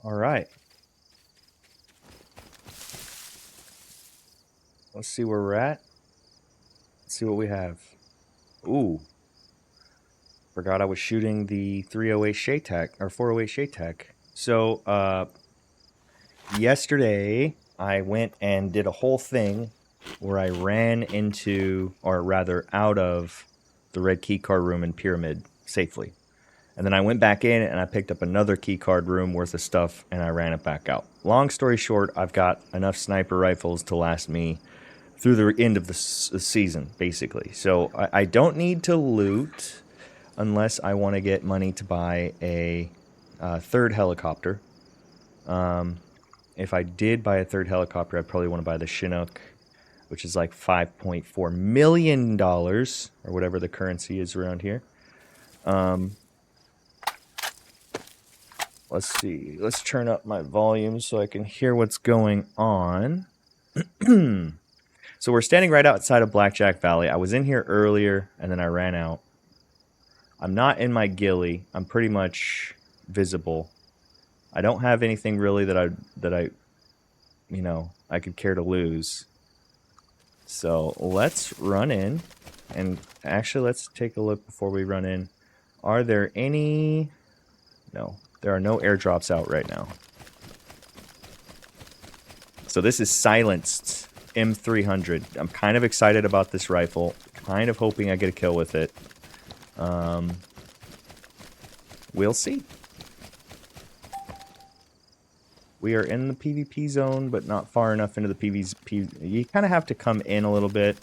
All right. Let's see where we're at. Let's see what we have. Ooh. Forgot I was shooting the 308 Shaytek or 408 Shaytek. So, yesterday I went and did a whole thing where I ran into, or rather out of, the red keycard room in Pyramid safely. And then I went back in and I picked up another keycard room worth of stuff and I ran it back out. Long story short, I've got enough sniper rifles to last me through the end of the season, basically. So I don't need to loot unless I want to get money to buy a third helicopter. If I did buy a third helicopter, I'd probably want to buy the Chinook, which is like $5.4 million, or whatever the currency is around here. Let's see. Let's turn up my volume so I can hear what's going on. So we're standing right outside of Blackjack Valley. I was in here earlier, and then I ran out. I'm not in my ghillie. I'm pretty much visible. I don't have anything really that I I could care to lose. So let's run in, and actually let's take a look before we run in. Are there any? No, there are no airdrops out right now. So this is silenced M300. I'm kind of excited about this rifle. Kind of hoping I get a kill with it. We'll see. We are in the PvP zone, but not far enough into the PvP. You kind of have to come in a little bit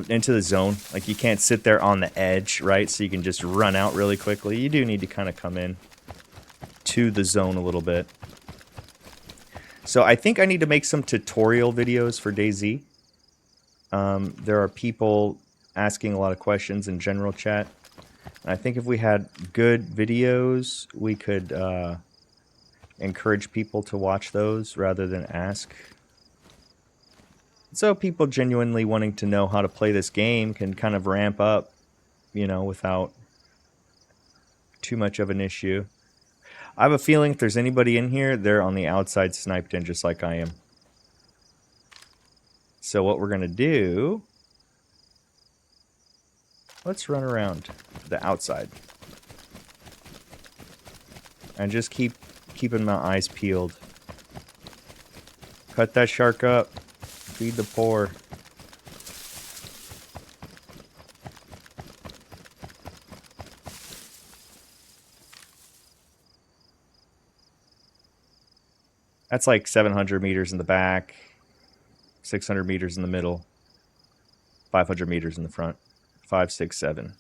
into the zone. Like, you can't sit there on the edge, right? So you can just run out really quickly. You do need to kind of come in to the zone a little bit. So I think I need to make some tutorial videos for DayZ. There are people asking a lot of questions in general chat. And I think if we had good videos, we could encourage people to watch those rather than ask. So people genuinely wanting to know how to play this game can kind of ramp up, without too much of an issue. I have a feeling if there's anybody in here, they're on the outside sniped in just like I am. So what we're going to do, let's run around the outside. And just keeping my eyes peeled. Cut that shark up. Feed the poor. That's like 700 meters in the back, 600 meters in the middle, 500 meters in the front, 5, 6, 7.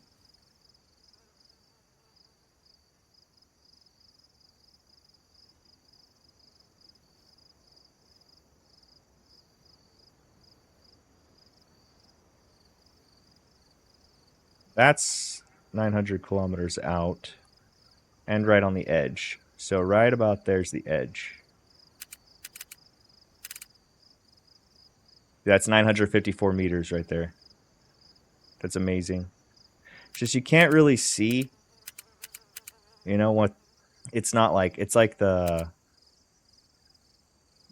That's 900 kilometers out and right on the edge. So right about there's the edge. That's 954 meters right there. That's amazing. Just you can't really see, what, it's not like, it's like the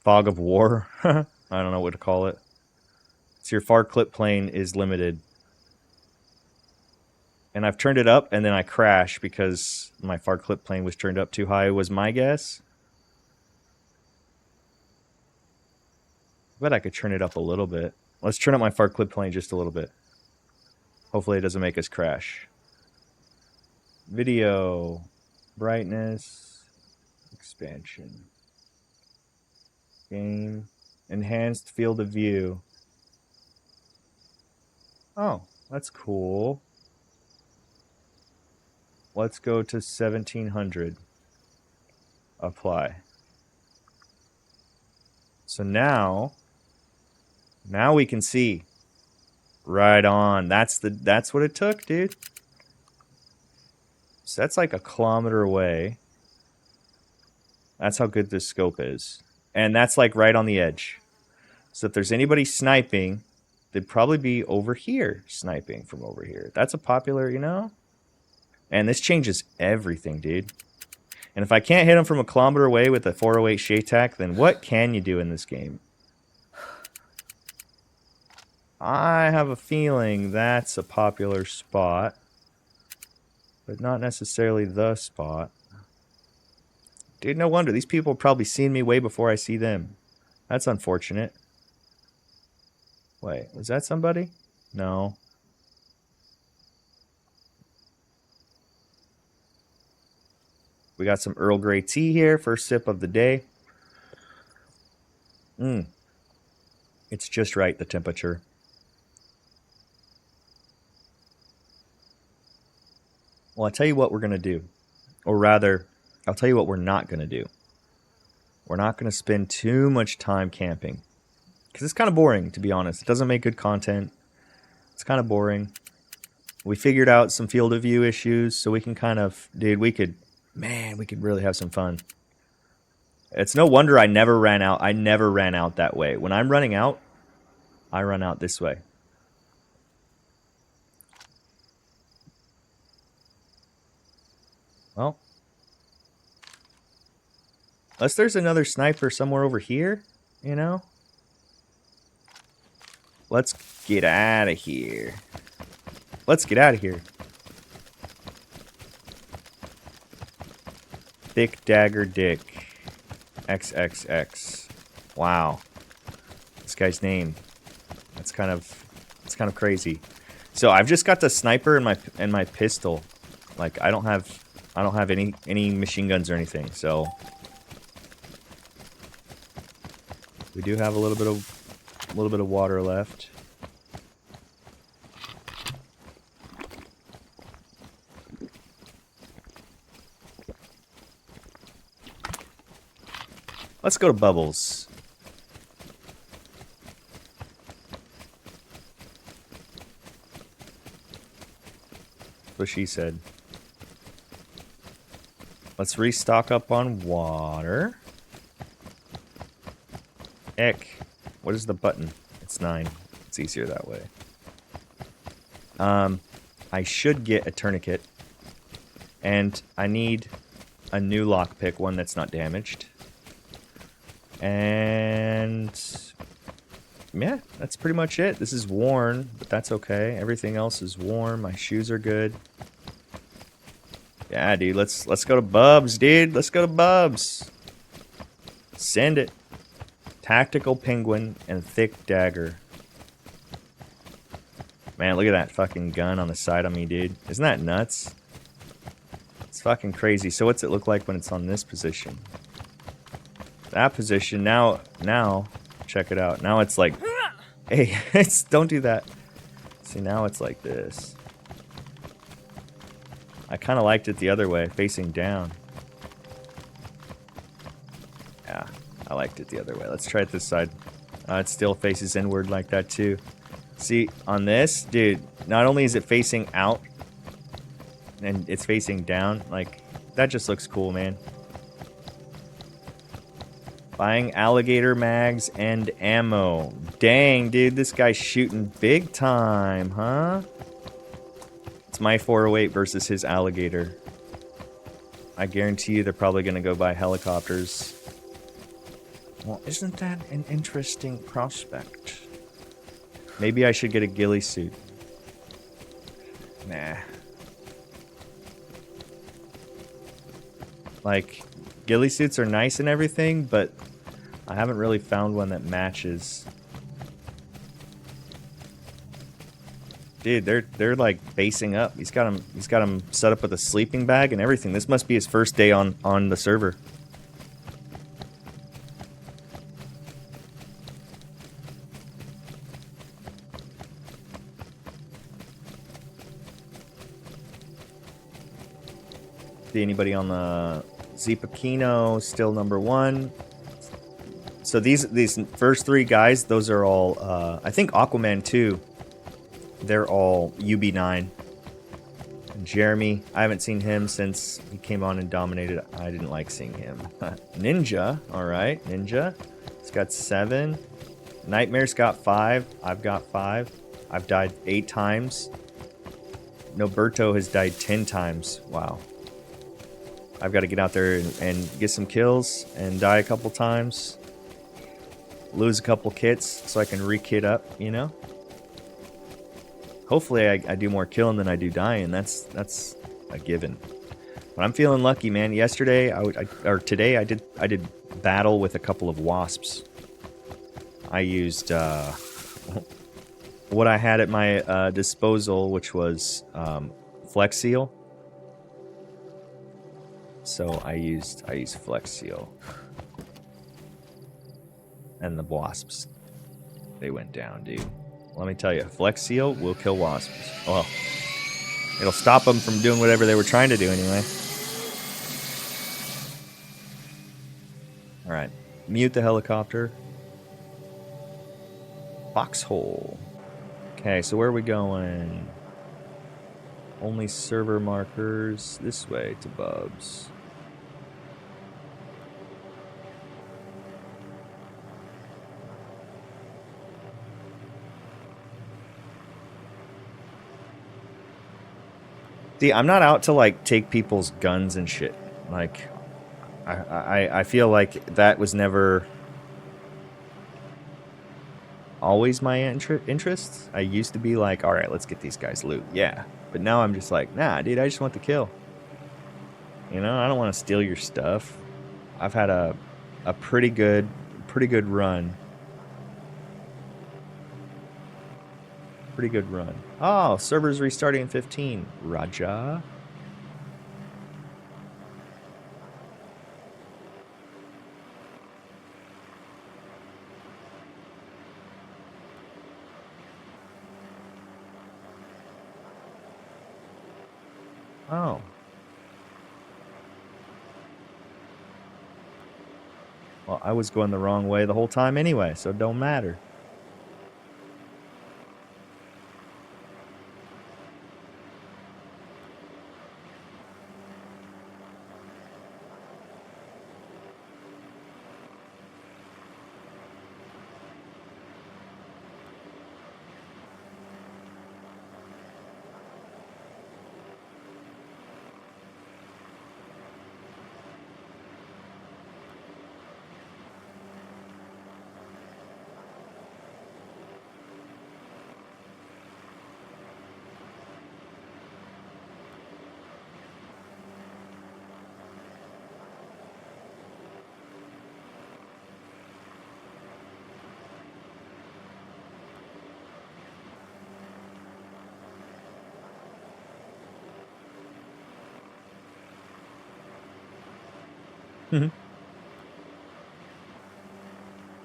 fog of war. I don't know what to call it. So your far clip plane is limited. And I've turned it up and then I crash because my far clip plane was turned up too high, was my guess. Bet I could turn it up a little bit. Let's turn up my far clip plane just a little bit. Hopefully it doesn't make us crash. Video, brightness, expansion, game, enhanced field of view. Oh, that's cool. Let's go to 1700. Apply. So now we can see. Right on. That's what it took, dude. So that's like a kilometer away. That's how good this scope is. And that's like right on the edge. So if there's anybody sniping, they'd probably be over here, sniping from over here. That's a popular, And this changes everything, dude. And if I can't hit him from a kilometer away with a 408 Shaytak, then what can you do in this game? I have a feeling that's a popular spot, but not necessarily the spot. Dude, no wonder. These people probably seen me way before I see them. That's unfortunate. Wait, was that somebody? No. We got some Earl Grey tea here. First sip of the day. It's just right, the temperature. Well, I'll tell you what we're going to do. Or rather, I'll tell you what we're not going to do. We're not going to spend too much time camping. Because it's kind of boring, to be honest. It doesn't make good content. It's kind of boring. We figured out some field of view issues, so we can kind of... Dude, we could really have some fun. It's no wonder I never ran out. I never ran out that way. When I'm running out, I run out this way. Well, unless there's another sniper somewhere over here, you know? Let's get out of here. Let's get out of here. Thick Dagger Dick. XXX. Wow. This guy's name. That's kind of crazy. So I've just got the sniper and my pistol. Like I don't have any machine guns or anything. So we do have a little bit of water left. Let's go to Bubbles. That's what she said. Let's restock up on water. Eck. What is the button? It's 9. It's easier that way. I should get a tourniquet. And I need a new lockpick, one that's not damaged. And yeah, that's pretty much it. This is worn, but that's okay. Everything else is warm. My shoes are good. Yeah, dude, let's go to Bubs, dude. Let's go to Bubs. Send it. Tactical Penguin and Thick Dagger. Man, look at that fucking gun on the side of me, dude. Isn't that nuts? It's fucking crazy. So what's it look like when it's on this position? That position, now, check it out. Now it's like, hey, don't do that. See, now it's like this. I kind of liked it the other way, facing down. Yeah, I liked it the other way. Let's try it this side. It still faces inward like that too. See, on this, dude, not only is it facing out, and it's facing down, like, that just looks cool, man. Buying alligator mags and ammo. Dang, dude, this guy's shooting big time, huh? It's my 408 versus his alligator. I guarantee you they're probably going to go buy helicopters. Well, isn't that an interesting prospect? Maybe I should get a ghillie suit. Nah. Like, ghillie suits are nice and everything, but I haven't really found one that matches. Dude, they're like basing up. He's got him set up with a sleeping bag and everything. This must be his first day on the server. See anybody on the Zipakino? Still number 1. So these first 3 guys, those are all I think Aquaman 2. They're all UB9. Jeremy, I haven't seen him since he came on and dominated. I didn't like seeing him. Ninja, all right, Ninja. He's got 7. Nightmare's got 5. I've got 5. I've died 8 times. Noberto has died 10 times. Wow. I've got to get out there and get some kills and die a couple times. Lose a couple kits so I can re-kit up, you know? Hopefully I do more killing than I do dying. That's a given. But I'm feeling lucky, man. Yesterday, or today, I did battle with a couple of wasps. I used what I had at my disposal, which was Flex Seal. So I used Flex Seal, and the wasps, they went down, dude. Let me tell you, Flex Seal will kill wasps. Well, it'll stop them from doing whatever they were trying to do anyway. All right, mute the helicopter. Foxhole. Okay, so where are we going? Only server markers this way to Bubs. See, I'm not out to like take people's guns and shit. Like, I feel like that was never always my interest. I used to be like, all right, let's get these guys loot. Yeah. But now I'm just like, nah, dude, I just want the kill. You know, I don't want to steal your stuff. I've had a pretty good run. Pretty good run. Oh, server's restarting in 15. Raja. Oh. Well, I was going the wrong way the whole time anyway, so it don't matter.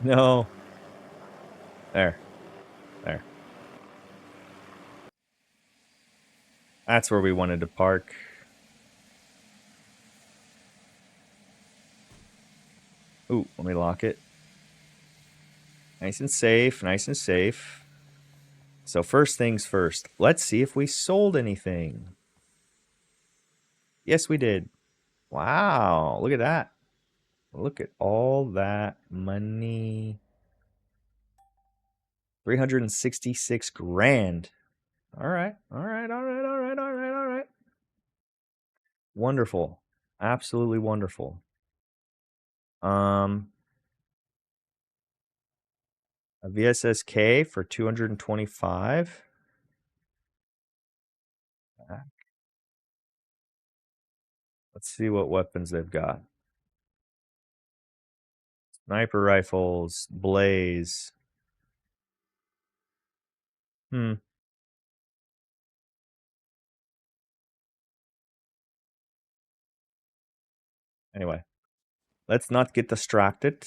No. There. There. That's where we wanted to park. Ooh, let me lock it. Nice and safe, nice and safe. So first things first, let's see if we sold anything. Yes, we did. Wow, look at that. Look at all that money. 366 grand. All right, all right, all right, all right, all right, all right. Wonderful. Absolutely wonderful. A VSSK for 225. Let's see what weapons they've got. Sniper rifles, blaze. Anyway, let's not get distracted.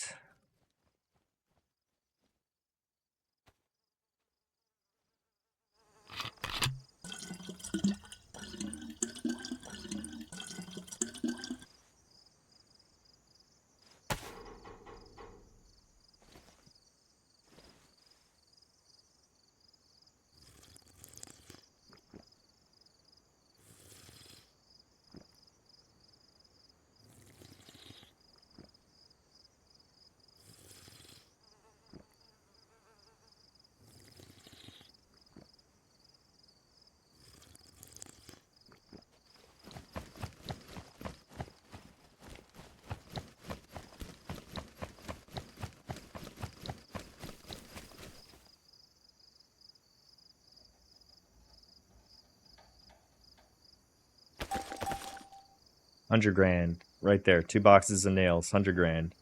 100 grand. Right there. 2 boxes of nails. 100 grand.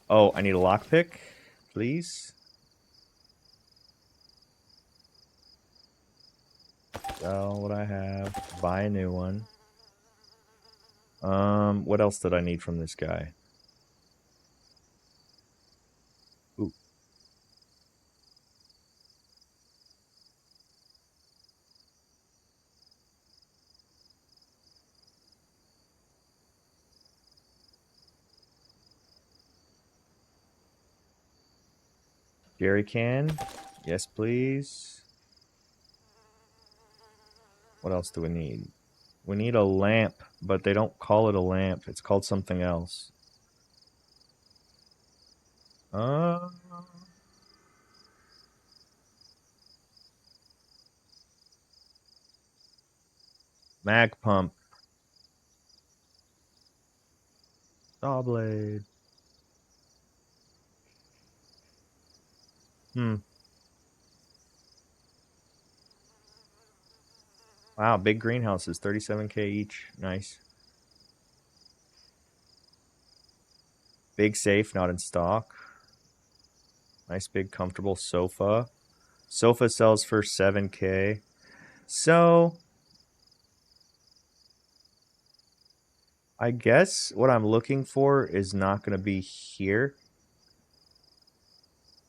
Oh, I need a lockpick, please. Sell what I have. Buy a new one. What else did I need from this guy? Ooh. Jerry can. Yes, please. What else do we need? We need a lamp, but they don't call it a lamp. It's called something else. Uh, mag pump. Saw blade. Wow, big greenhouses, 37K each. Nice. Big safe, not in stock. Nice big comfortable sofa. Sofa sells for 7K. So I guess what I'm looking for is not going to be here.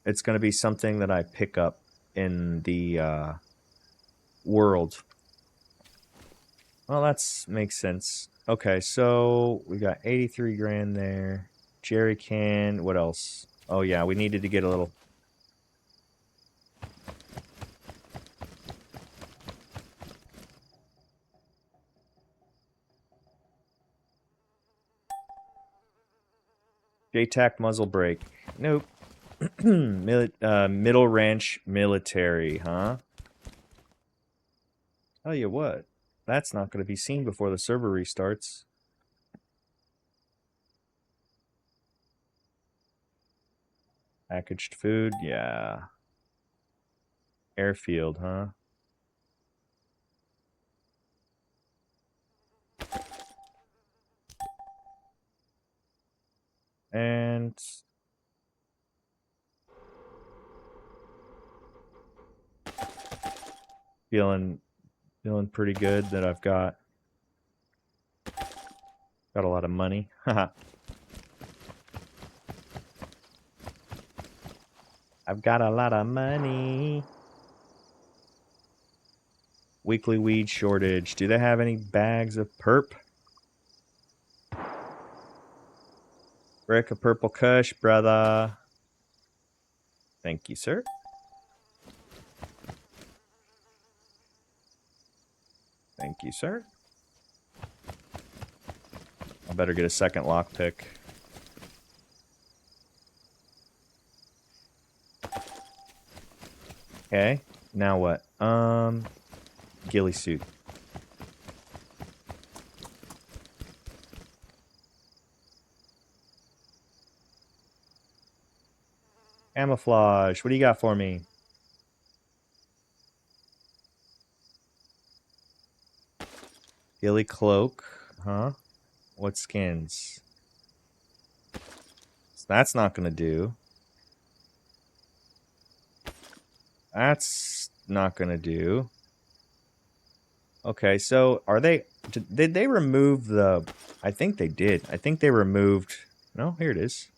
It's going to be something that I pick up in the world. Well, that makes sense. Okay, so we got 83 grand there. Jerry can. What else? Oh, yeah, we needed to get a little... JTAC muzzle brake. Nope. Middle ranch military, huh? Tell you what, that's not going to be seen before the server restarts. Packaged food, yeah. Airfield, huh? And feeling pretty good that I've got a lot of money. Haha. I've got a lot of money. Weekly weed shortage. Do they have any bags of perp? Brick of purple kush, brother. Thank you, sir. Thank you, sir. I better get a second lockpick. Okay, now what? Ghillie suit. Camouflage. What do you got for me? Ghillie cloak. Huh? What skins? So that's not gonna do. That's not gonna do. Okay, so are they... Did they remove the... I think they did. I think they removed... No, here it is.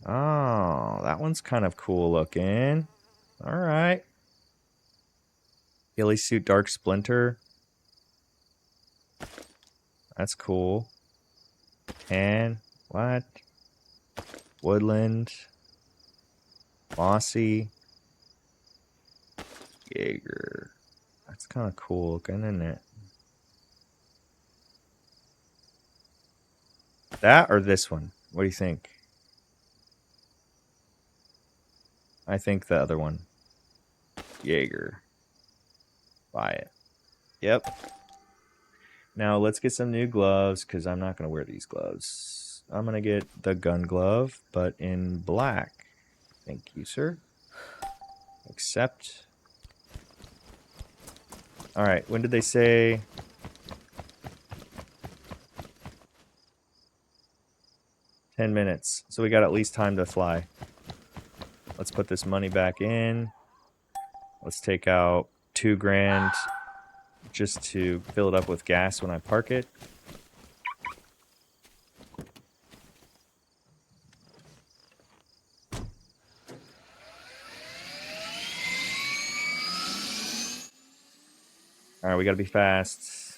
Oh, that one's kind of cool looking. Alright. Ghillie suit dark splinter. That's cool. And... What? Woodland. Mossy. Jaeger. That's kind of cool looking, isn't it? That or this one? What do you think? I think the other one. Jaeger. Buy it. Yep. Now let's get some new gloves because I'm not going to wear these gloves. I'm going to get the gun glove, but in black. Thank you, sir. Accept. Alright, when did they say... $10 minutes. So we got at least time to fly. Let's put this money back in. Let's take out $2 grand just to fill it up with gas when I park it. Alright, we gotta be fast.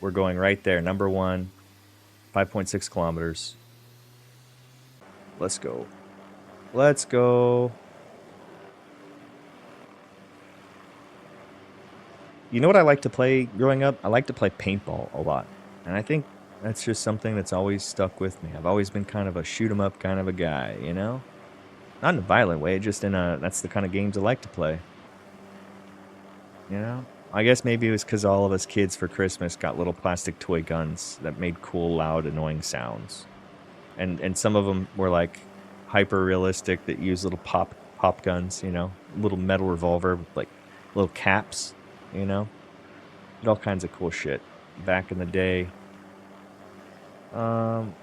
We're going right there. Number 1. 5.6 kilometers. Let's go. Let's go. You know what I like to play growing up? I like to play paintball a lot. And I think that's just something that's always stuck with me. I've always been kind of a shoot 'em up kind of a guy, you know? Not in a violent way, just in a... That's the kind of games I like to play. You know? I guess maybe it was because all of us kids for Christmas got little plastic toy guns that made cool, loud, annoying sounds. And some of them were like hyper realistic that used little pop guns, you know, little metal revolver with like little caps, you know, did all kinds of cool shit back in the day.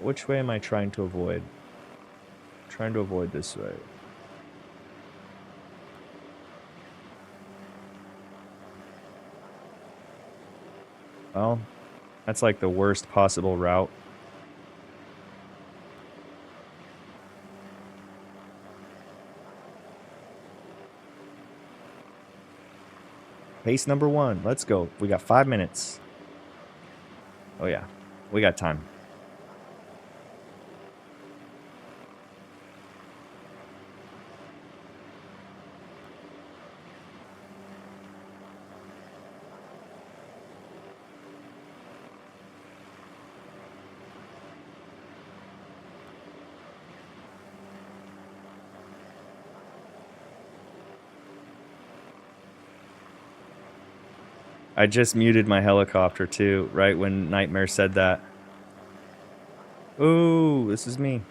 Which way am I trying to avoid? I'm trying to avoid this way. Well, that's like the worst possible route. Base number 1. Let's go. We got 5 minutes. Oh yeah, we got time. I just muted my helicopter too, right when Nightmare said that. Ooh, this is me.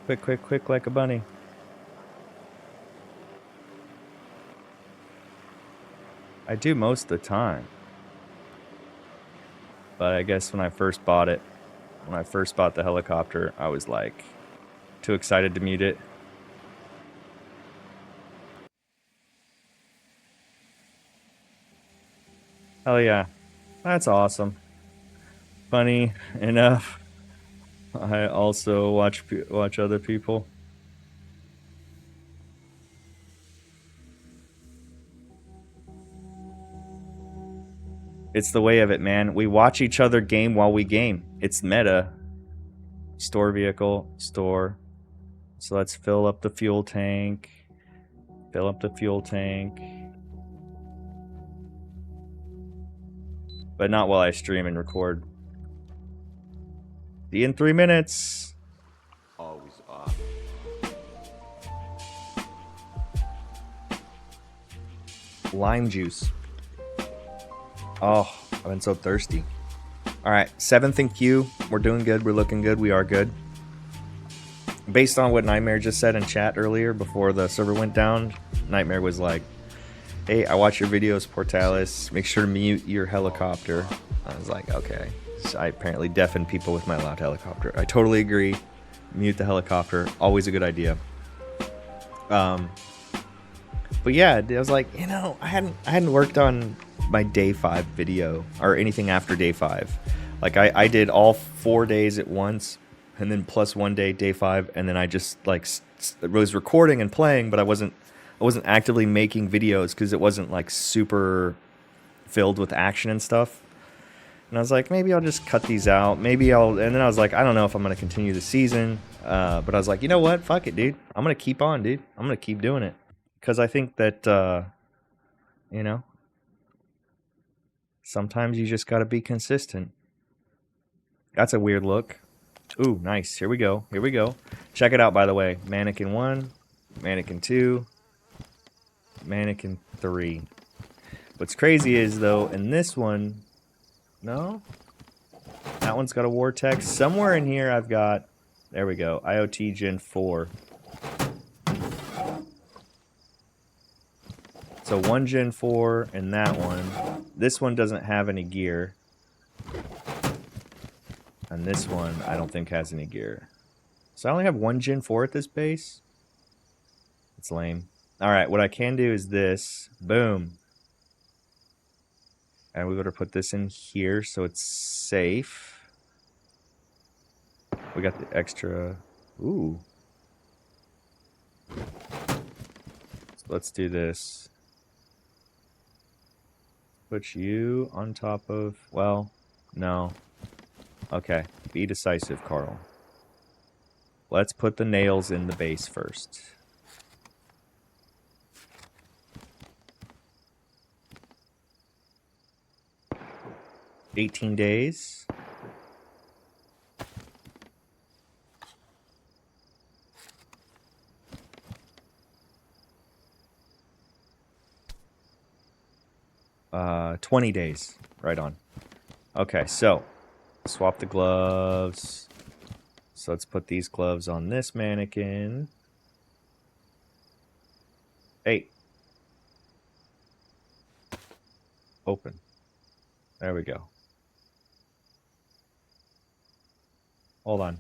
Quick, quick, quick, like a bunny. I do most of the time. But I guess when I first bought it, when I first bought the helicopter, I was like too excited to mute it. Hell yeah. That's awesome. Funny enough, I also watch other people. It's the way of it, man. We watch each other game while we game. It's meta. Store vehicle, store. So let's fill up the fuel tank. Fill up the fuel tank. But not while I stream and record. See you in 3 minutes. Always off. Lime juice. Oh, I've been so thirsty. Alright, 7th in queue. We're doing good. We're looking good. We are good. Based on what Nightmare just said in chat earlier before the server went down, Nightmare was like, hey, I watch your videos, Portalis. Make sure to mute your helicopter. I was like, okay. So I apparently deafen people with my loud helicopter. I totally agree. Mute the helicopter. Always a good idea. But yeah, I was like, you know, I hadn't worked on my day 5 video or anything after day 5. Like I did all 4 days at once, and then plus 1 day, day 5, and then I just like was recording and playing, but I wasn't actively making videos because it wasn't like super filled with action and stuff. And I was like, maybe I'll just cut these out. Maybe and then I was like, I don't know if I'm going to continue the season. But I was like, you know what? Fuck it, dude. I'm going to keep on, dude. I'm going to keep doing it. Because I think that, you know, sometimes you just got to be consistent. That's a weird look. Ooh, nice. Here we go. Here we go. Check it out, by the way. Mannequin 1, Mannequin 2, Mannequin 3. What's crazy is, though, in this one... No? That one's got a vortex. Somewhere in here I've got... There we go. IoT Gen 4. So 1 Gen 4 and that one. This one doesn't have any gear. And this one I don't think has any gear. So I only have 1 Gen 4 at this base? It's lame. Alright, what I can do is this. Boom. And we better put this in here so it's safe. We got the extra... Ooh. So let's do this. Put you on top of... Well, no. Okay, be decisive, Carl. Let's put the nails in the base first. $18 days. $20 days. Right on. Okay, so swap the gloves. So let's put these gloves on this mannequin. Hey. Open. There we go. Hold on.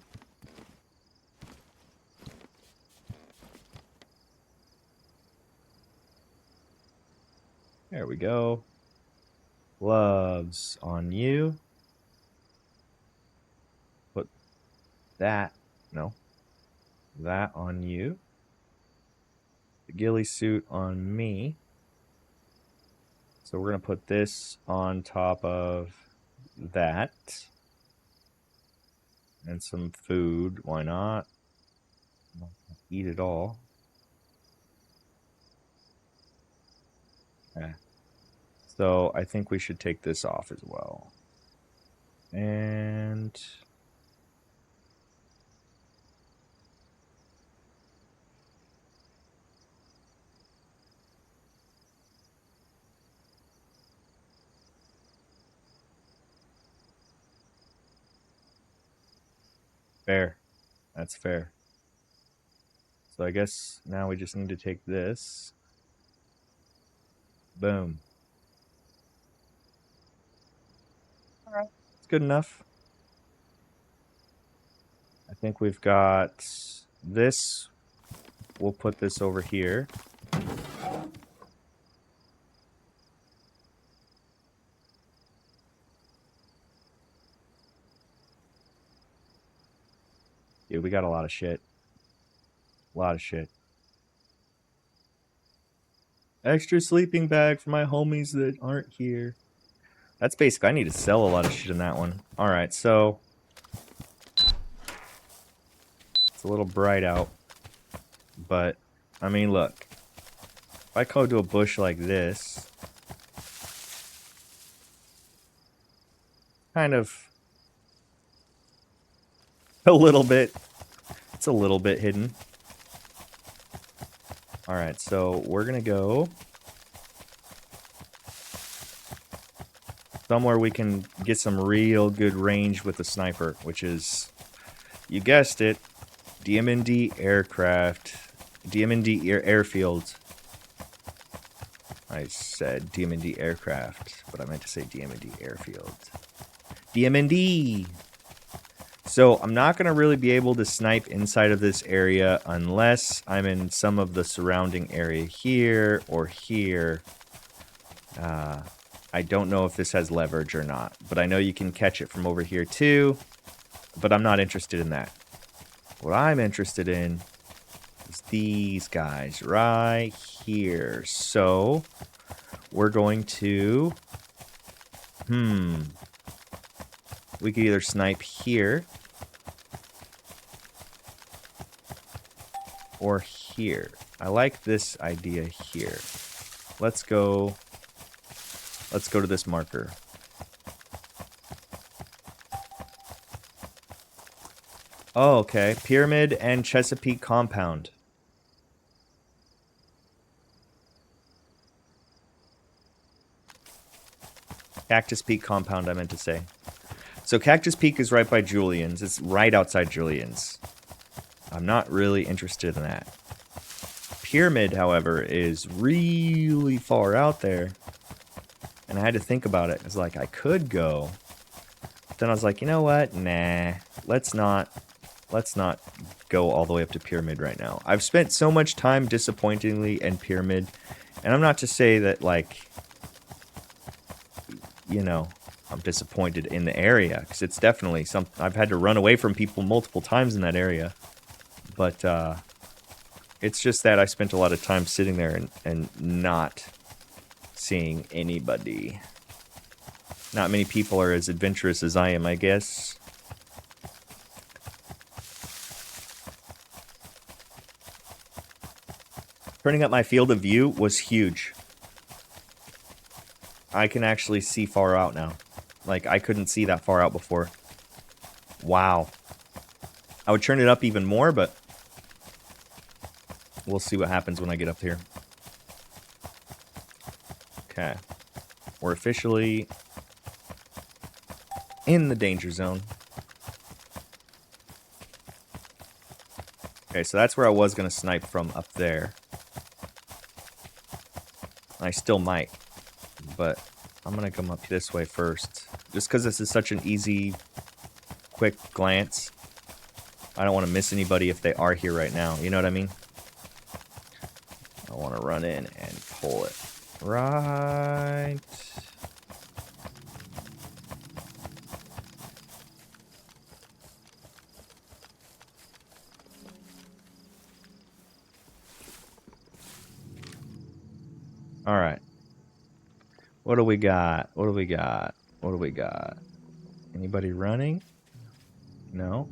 There we go. Gloves on you. Put that. No. That on you. The ghillie suit on me. So we're going to put this on top of that. And some food. Why not? Eat it all. Okay. So I think we should take this off as well. And... fair. That's fair. So I guess now we just need to take this. Boom. Alright. It's good enough. I think we've got this. We'll put this over here. Dude, we got a lot of shit. A lot of shit. Extra sleeping bag for my homies that aren't here. That's basically, I need to sell a lot of shit in that one. Alright, so... it's a little bright out. But, I mean, look. If I go to a bush like this... kind of... a little bit... it's a little bit hidden. Alright, so we're gonna go... somewhere we can get some real good range with the sniper, which is, you guessed it, DMND aircraft, DMND airfield. I said DMND aircraft, but I meant to say DMND airfield. DMND! So I'm not going to really be able to snipe inside of this area unless I'm in some of the surrounding area here or here. I don't know if this has leverage or not, but I know you can catch it from over here too, but I'm not interested in that. What I'm interested in is these guys right here. So we're going to, we could either snipe here or here. I like this idea here. Let's go to this marker. Oh, okay. Pyramid and Chesapeake Compound. Cactus Peak Compound, I meant to say. So Cactus Peak is right by Julian's. It's right outside Julian's. I'm not really interested in that. Pyramid, however, is really far out there. And I had to think about it. It's like, I could go. But then I was like, you know what? Nah. Let's not go all the way up to Pyramid right now. I've spent so much time disappointingly in Pyramid. And I'm not to say that, like, you know, I'm disappointed in the area. Because it's definitely something. I've had to run away from people multiple times in that area. But, it's just that I spent a lot of time sitting there and not seeing anybody. Not many people are as adventurous as I am, I guess. Turning up my field of view was huge. I can actually see far out now. Like, I couldn't see that far out before. Wow. I would turn it up even more, but we'll see what happens when I get up here. Okay. We're officially in the danger zone. Okay, so that's where I was going to snipe from, up there. I still might, but I'm going to come up this way first. Just because this is such an easy, quick glance. I don't want to miss anybody if they are here right now. You know what I mean? I want to run in and pull it. Right. All right. What do we got? What do we got? What do we got? Anybody running? No.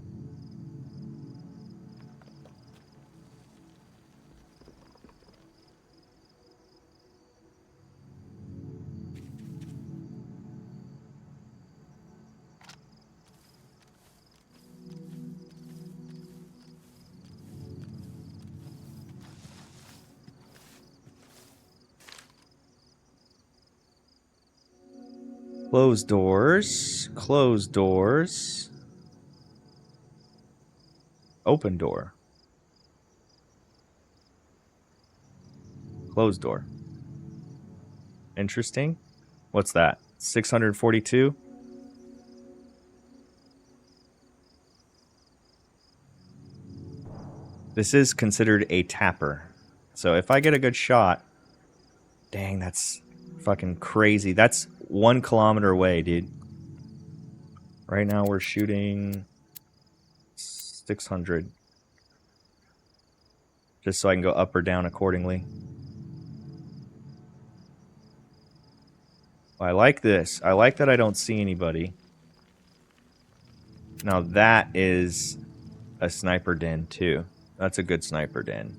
Closed doors. Closed doors. Open door. Closed door. Interesting. What's that? 642? This is considered a tapper. So if I get a good shot... Dang, that's fucking crazy. That's 1 kilometer away, dude. Right now we're shooting 600. Just so I can go up or down accordingly. I like this. I like that I don't see anybody. Now that is a sniper den too. That's a good sniper den.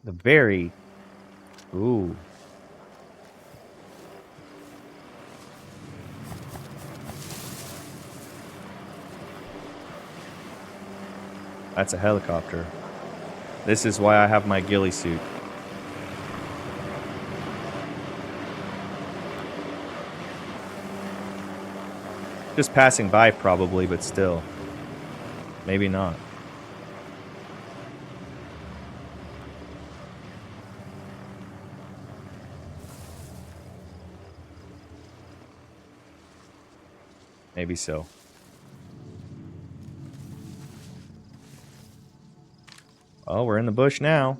The very... Ooh. That's a helicopter. This is why I have my ghillie suit. Just passing by probably, but still. Maybe not. Maybe so. Oh, we're in the bush now.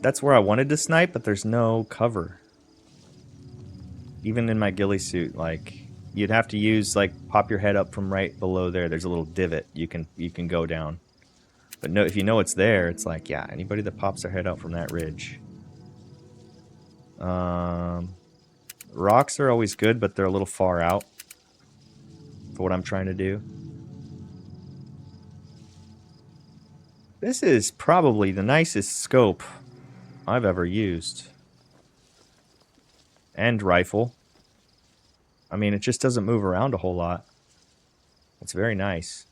That's where I wanted to snipe, but there's no cover. Even in my ghillie suit, like you'd have to use like pop your head up from right below there. There's a little divot you can go down. But no, if you know it's there, it's like, yeah, anybody that pops their head out from that ridge. Rocks are always good, but they're a little far out for what I'm trying to do. This is probably the nicest scope I've ever used. And rifle. I mean, it just doesn't move around a whole lot. It's very nice.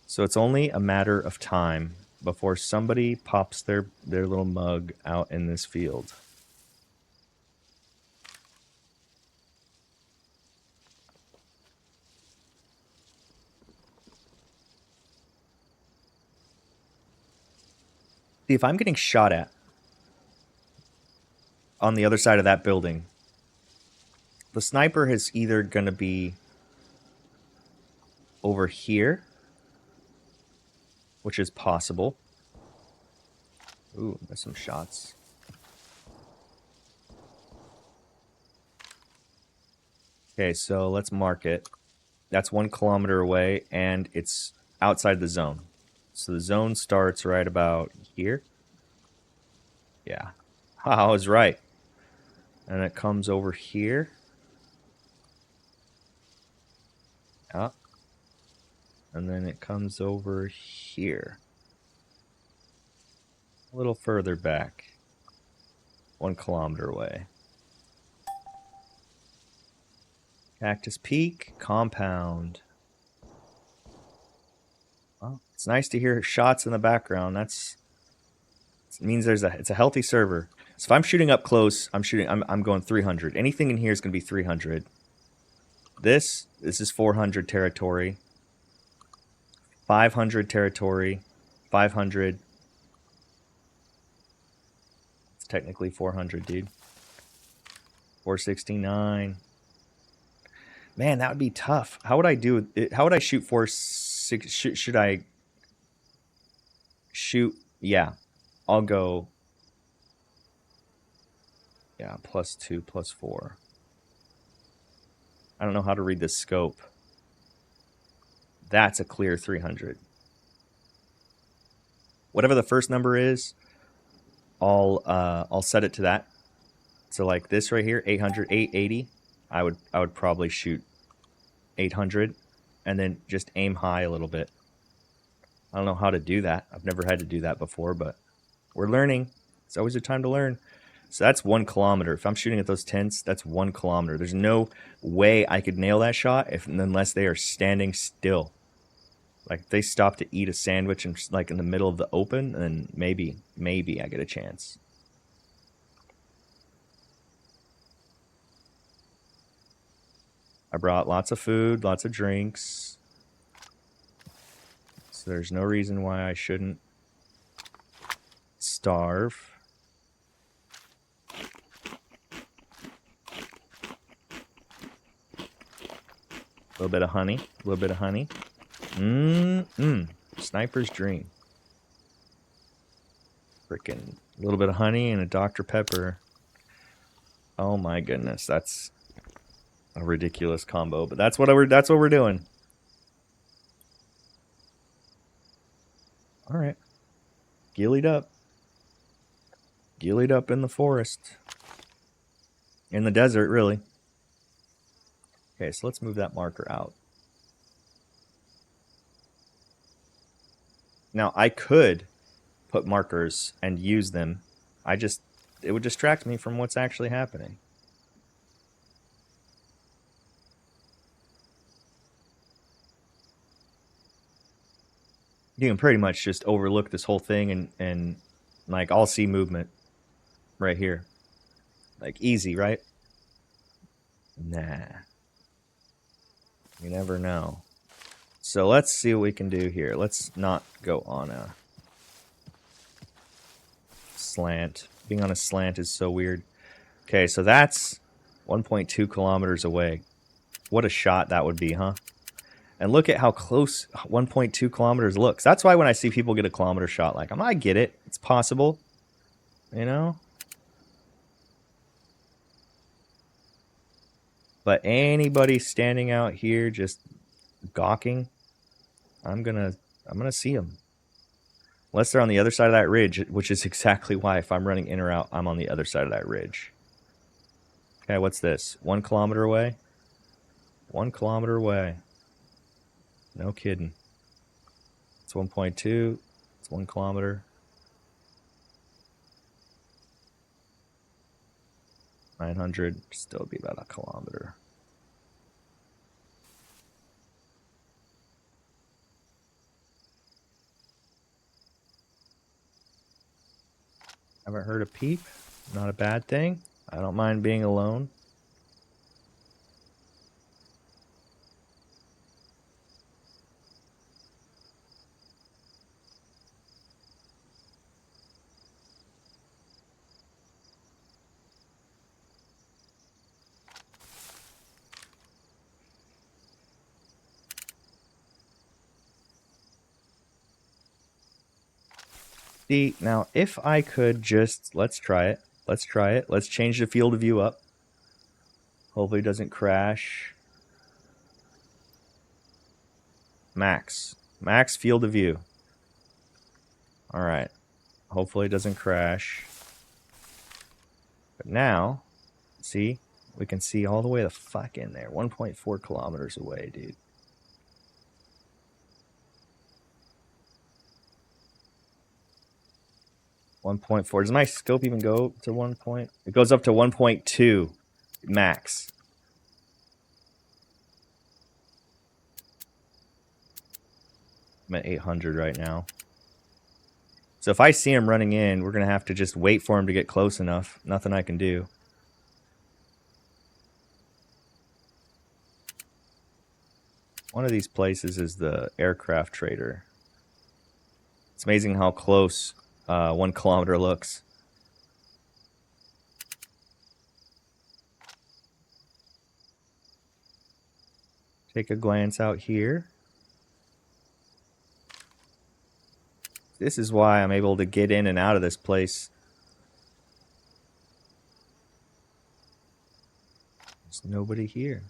So it's only a matter of time before somebody pops their little mug out in this field. See, if I'm getting shot at on the other side of that building, the sniper is either going to be over here, which is possible. Ooh, there's some shots. Okay, so let's mark it. That's 1 kilometer away, and it's outside the zone. So the zone starts right about here. Yeah. I was right. And it comes over here. Yeah. And then it comes over here. A little further back. 1 kilometer away. Cactus Peak, compound. Well, it's nice to hear shots in the background. It means it's a healthy server. So if I'm shooting up close, I'm going 300. Anything in here is going to be 300. This is 400 territory. 500 territory. 500. It's technically 400, dude. 469. Man, that would be tough. How would I do it? How would I shoot 460? Should I shoot? Yeah, I'll go. Yeah, +2, +4. I don't know how to read this scope. That's a clear 300. Whatever the first number is, I'll set it to that. So like this right here, 800, 880. I would probably shoot 800, and then just aim high a little bit. I don't know how to do that. I've never had to do that before, but we're learning. It's always a time to learn. So that's 1 kilometer. If I'm shooting at those tents, that's 1 kilometer. There's no way I could nail that shot unless they are standing still. Like if they stop to eat a sandwich and like in the middle of the open, then maybe I get a chance. I brought lots of food, lots of drinks. So there's no reason why I shouldn't starve. A little bit of honey, a little bit of honey. Sniper's dream. Freaking a little bit of honey and a Dr. Pepper. Oh my goodness, that's a ridiculous combo, but that's what we're doing. All right. Gillied up. Gillied up in the forest. In the desert, really. Okay, so let's move that marker out. Now, I could put markers and use them. It would distract me from what's actually happening. You can pretty much just overlook this whole thing and like I'll see movement right here. Like easy, right? Nah. You never know. So let's see what we can do here. Let's not go on a slant. Being on a slant is so weird. Okay, so that's 1.2 kilometers away. What a shot that would be, huh? And look at how close 1.2 kilometers looks. That's why when I see people get a kilometer shot, like, I get it. It's possible. You know? But anybody standing out here just gawking, I'm gonna see them. Unless they're on the other side of that ridge, which is exactly why if I'm running in or out, I'm on the other side of that ridge. Okay, what's this? 1 kilometer away? 1 kilometer away. No kidding. It's 1.2. It's 1 kilometer. 900. Still be about a kilometer. Haven't heard a peep. Not a bad thing. I don't mind being alone. See, now if I could just, let's try it. Let's try it. Let's change the field of view up. Hopefully it doesn't crash. Max field of view. All right. Hopefully it doesn't crash. But now, see, we can see all the way the fuck in there. 1.4 kilometers away, dude. .4. Does my scope even go to 1 point? It goes up to 1.2 max. I'm at 800 right now. So if I see him running in, we're going to have to just wait for him to get close enough. Nothing I can do. One of these places is the aircraft trader. It's amazing how close 1 kilometer looks. Take a glance out here. This is why I'm able to get in and out of this place. There's nobody here.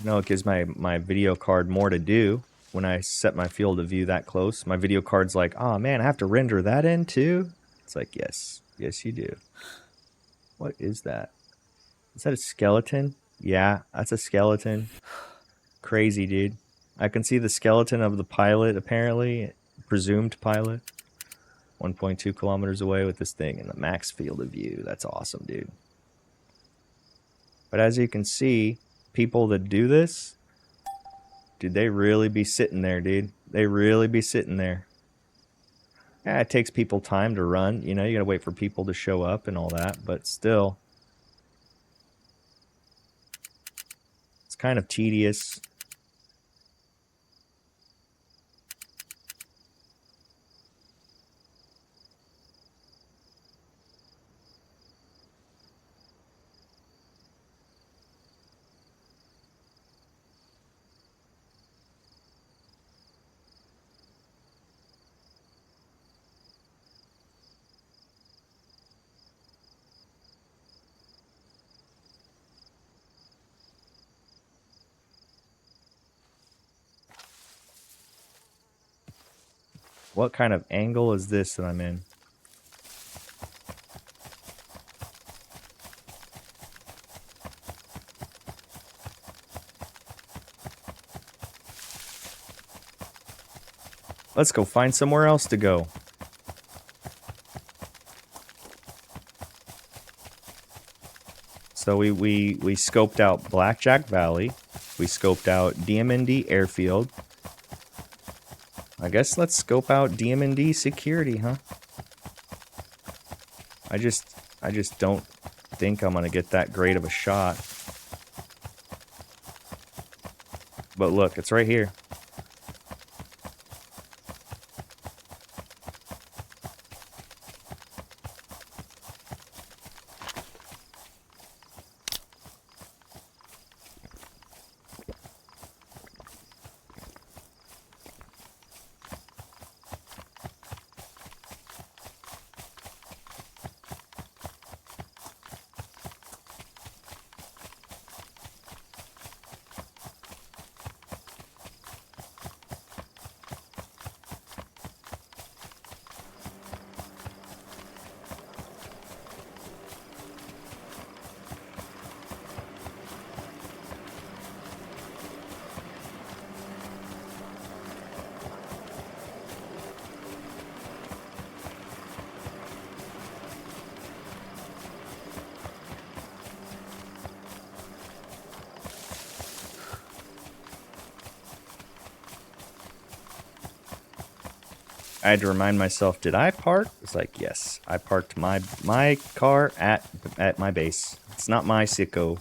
No, it gives my video card more to do when I set my field of view that close. My video card's like, oh man, I have to render that in too? It's like, yes, you do. What is that? Is that a skeleton? Yeah, that's a skeleton. Crazy, dude. I can see the skeleton of the pilot, apparently. Presumed pilot. 1.2 kilometers away with this thing in the max field of view. That's awesome, dude. But as you can see, people that do this, dude, they really be sitting there, dude. They really be sitting there. Yeah, it takes people time to run. You know, you gotta wait for people to show up and all that, but still. It's kind of tedious. What kind of angle is this that I'm in? Let's go find somewhere else to go. So we scoped out Blackjack Valley. We scoped out DMND Airfield. I guess let's scope out DMND Security, huh? I just don't think I'm gonna get that great of a shot. But look, it's right here. I had to remind myself, did I park? It's like, yes, I parked my car at my base. It's not my sicko.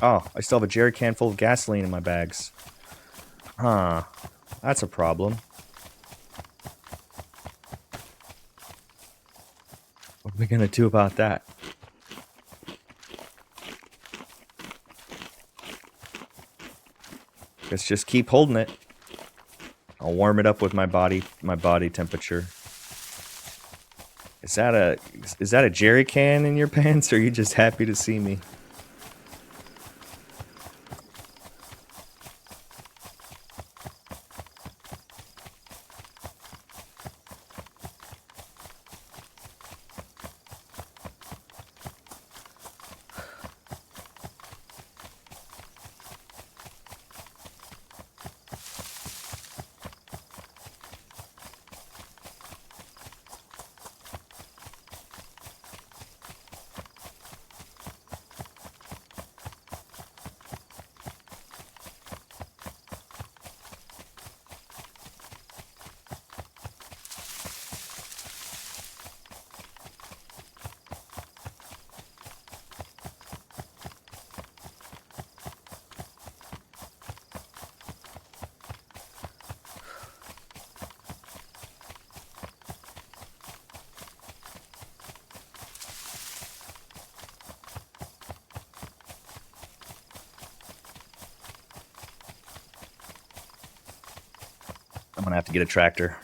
Oh, I still have a jerry can full of gasoline in my bags. Huh. That's a problem. What are we gonna do about that? Let's just keep holding it. I'll warm it up with my body temperature. Is that a jerry can in your pants, or are you just happy to see me? I'm gonna have to get a tractor.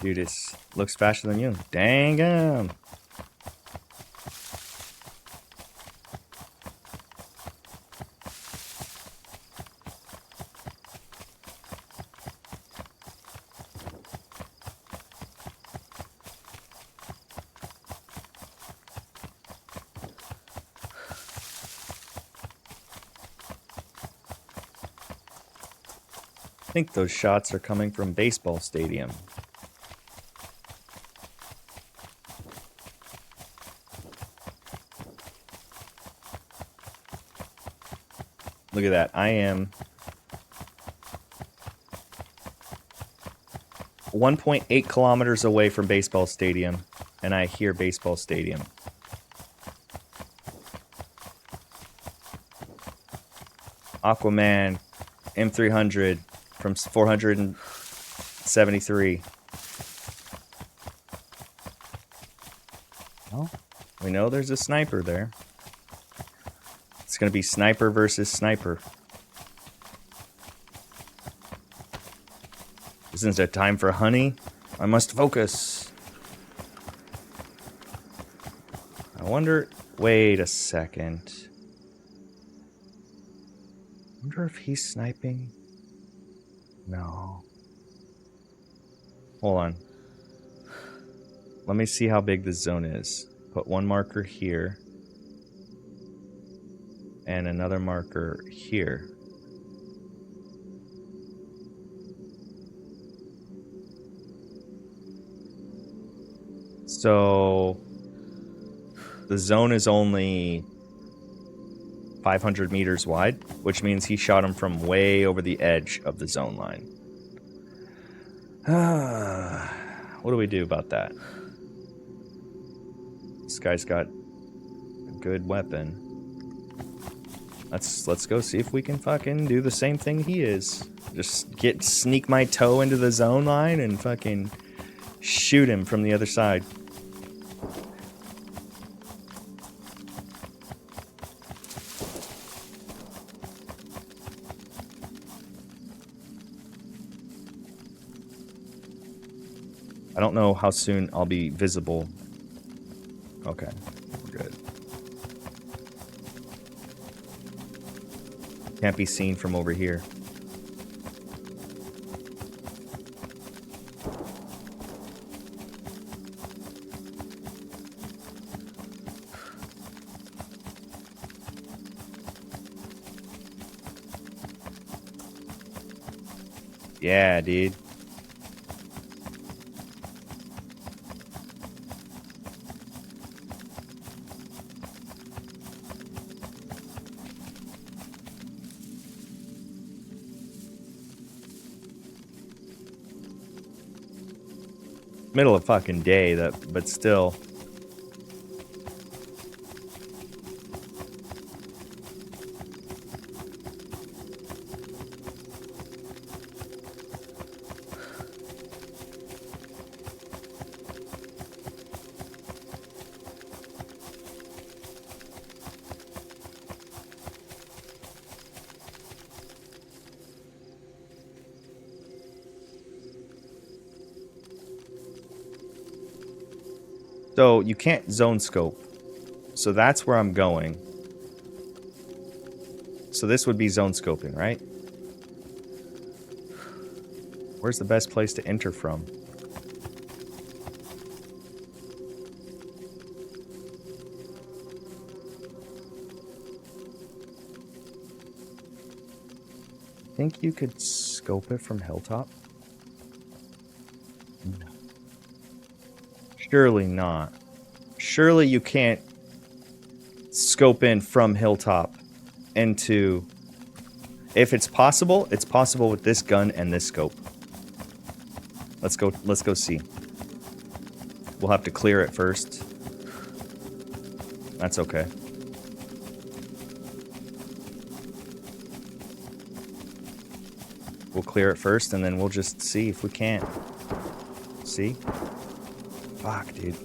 Dude, it looks faster than you. Dang 'em. I think those shots are coming from baseball stadium. Look at that. I am 1.8 kilometers away from baseball stadium, and I hear baseball stadium. Aquaman M300 from 473. Well, we know there's a sniper there. It's going to be sniper versus sniper. Isn't it time for honey? I must focus. I wonder... Wait a second. I wonder if he's sniping. No. Hold on. Let me see how big this zone is. Put one marker here. And another marker here. So the zone is only 500 meters wide, which means he shot him from way over the edge of the zone line. What do we do about that? This guy's got a good weapon. Let's go see if we can fucking do the same thing he is. Just sneak my toe into the zone line and fucking shoot him from the other side. I don't know how soon I'll be visible. Okay, we're good. Can't be seen from over here. Yeah, dude. Middle of fucking day, but still. So you can't zone scope. So that's where I'm going. So this would be zone scoping, right? Where's the best place to enter from? Think you could scope it from Hilltop? No. Surely not. Surely you can't scope in from Hilltop into... If it's possible with this gun and this scope. Let's go see. We'll have to clear it first. That's okay. We'll clear it first and then we'll just see if we can't. See? Fuck, dude.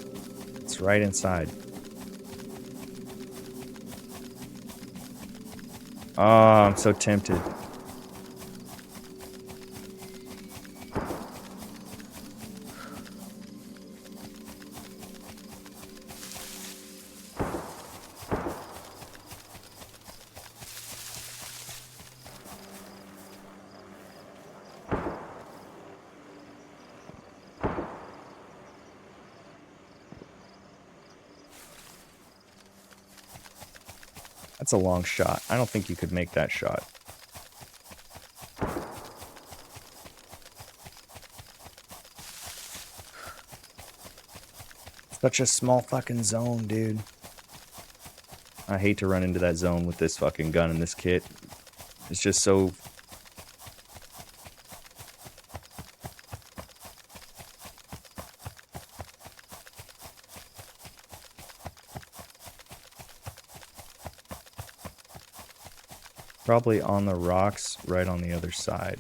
It's right inside. Oh, I'm so tempted. That's a long shot. I don't think you could make that shot. Such a small fucking zone, dude. I hate to run into that zone with this fucking gun and this kit. It's just so... Probably on the rocks right on the other side.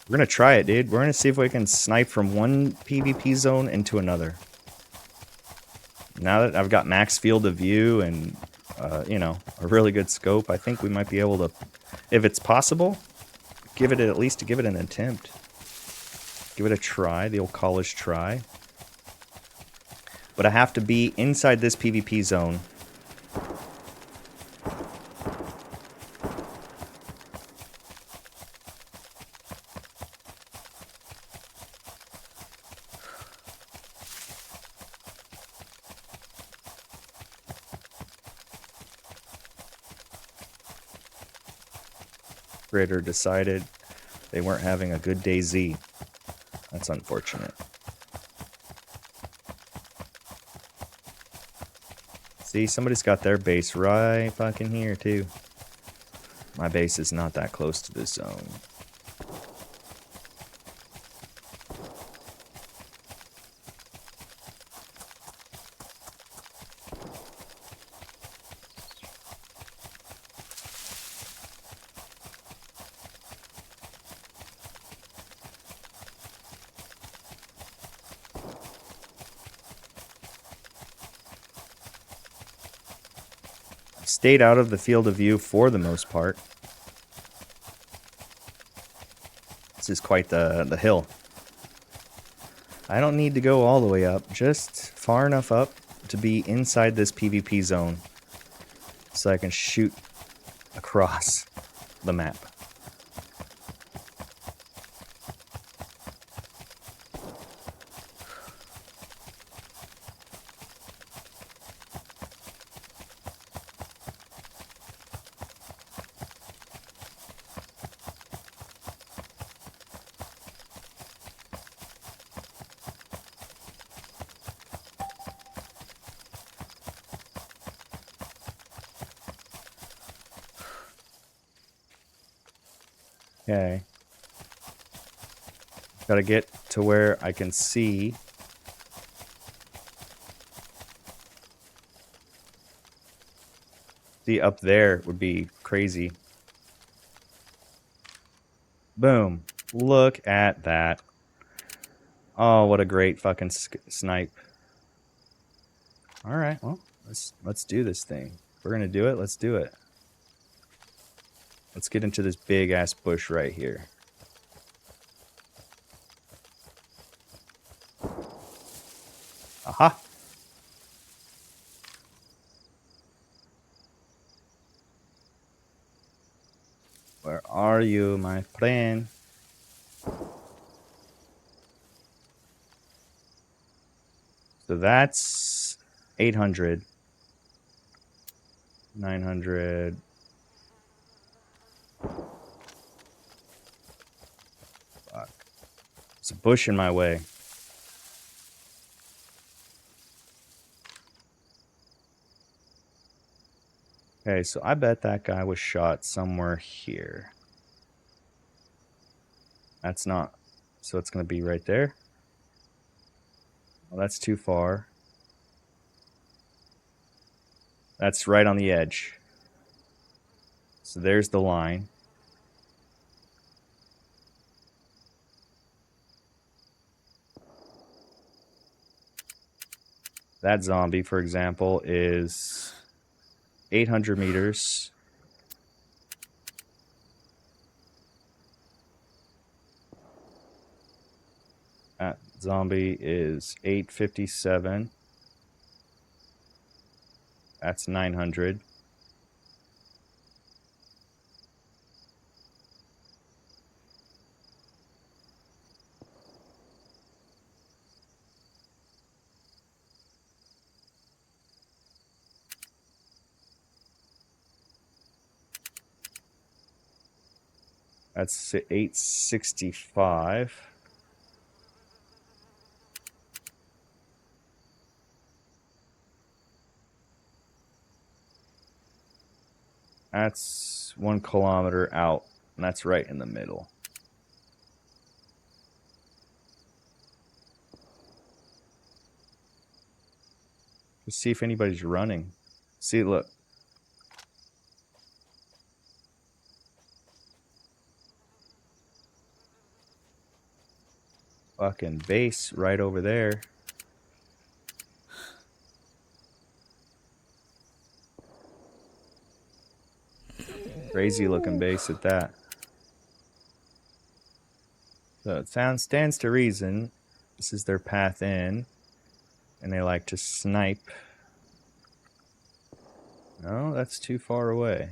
We're gonna try it, dude. We're gonna see if we can snipe from one PvP zone into another. Now that I've got max field of view and, you know, a really good scope, I think we might be able to, if it's possible, at least give it an attempt. Give it a try, the old college try. But I have to be inside this PvP zone. Critter decided they weren't having a good DayZ. That's unfortunate. See, somebody's got their base right fucking here, too. My base is not that close to this zone. Stayed out of the field of view for the most part. This is quite the hill. I don't need to go all the way up, just far enough up to be inside this PvP zone so I can shoot across the map. Okay. Gotta get to where I can see. See, up there would be crazy. Boom. Look at that. Oh, what a great fucking snipe. All right, well, let's do this thing. If we're gonna do it, let's do it. Let's get into this big ass bush right here. Aha! Where are you, my friend? So that's 800. 900. Fuck. There's a bush in my way. Okay, so I bet that guy was shot somewhere here. That's not. So it's going to be right there. Well, that's too far. That's right on the edge. So there's the line. That zombie, for example, is 800 meters. That zombie is 857. That's 900. That's 865. That's 1 kilometer out, and that's right in the middle. Let's see if anybody's running. See, look. Fucking base right over there. Crazy looking base at that. So it stands to reason this is their path in, and they like to snipe. No, that's too far away.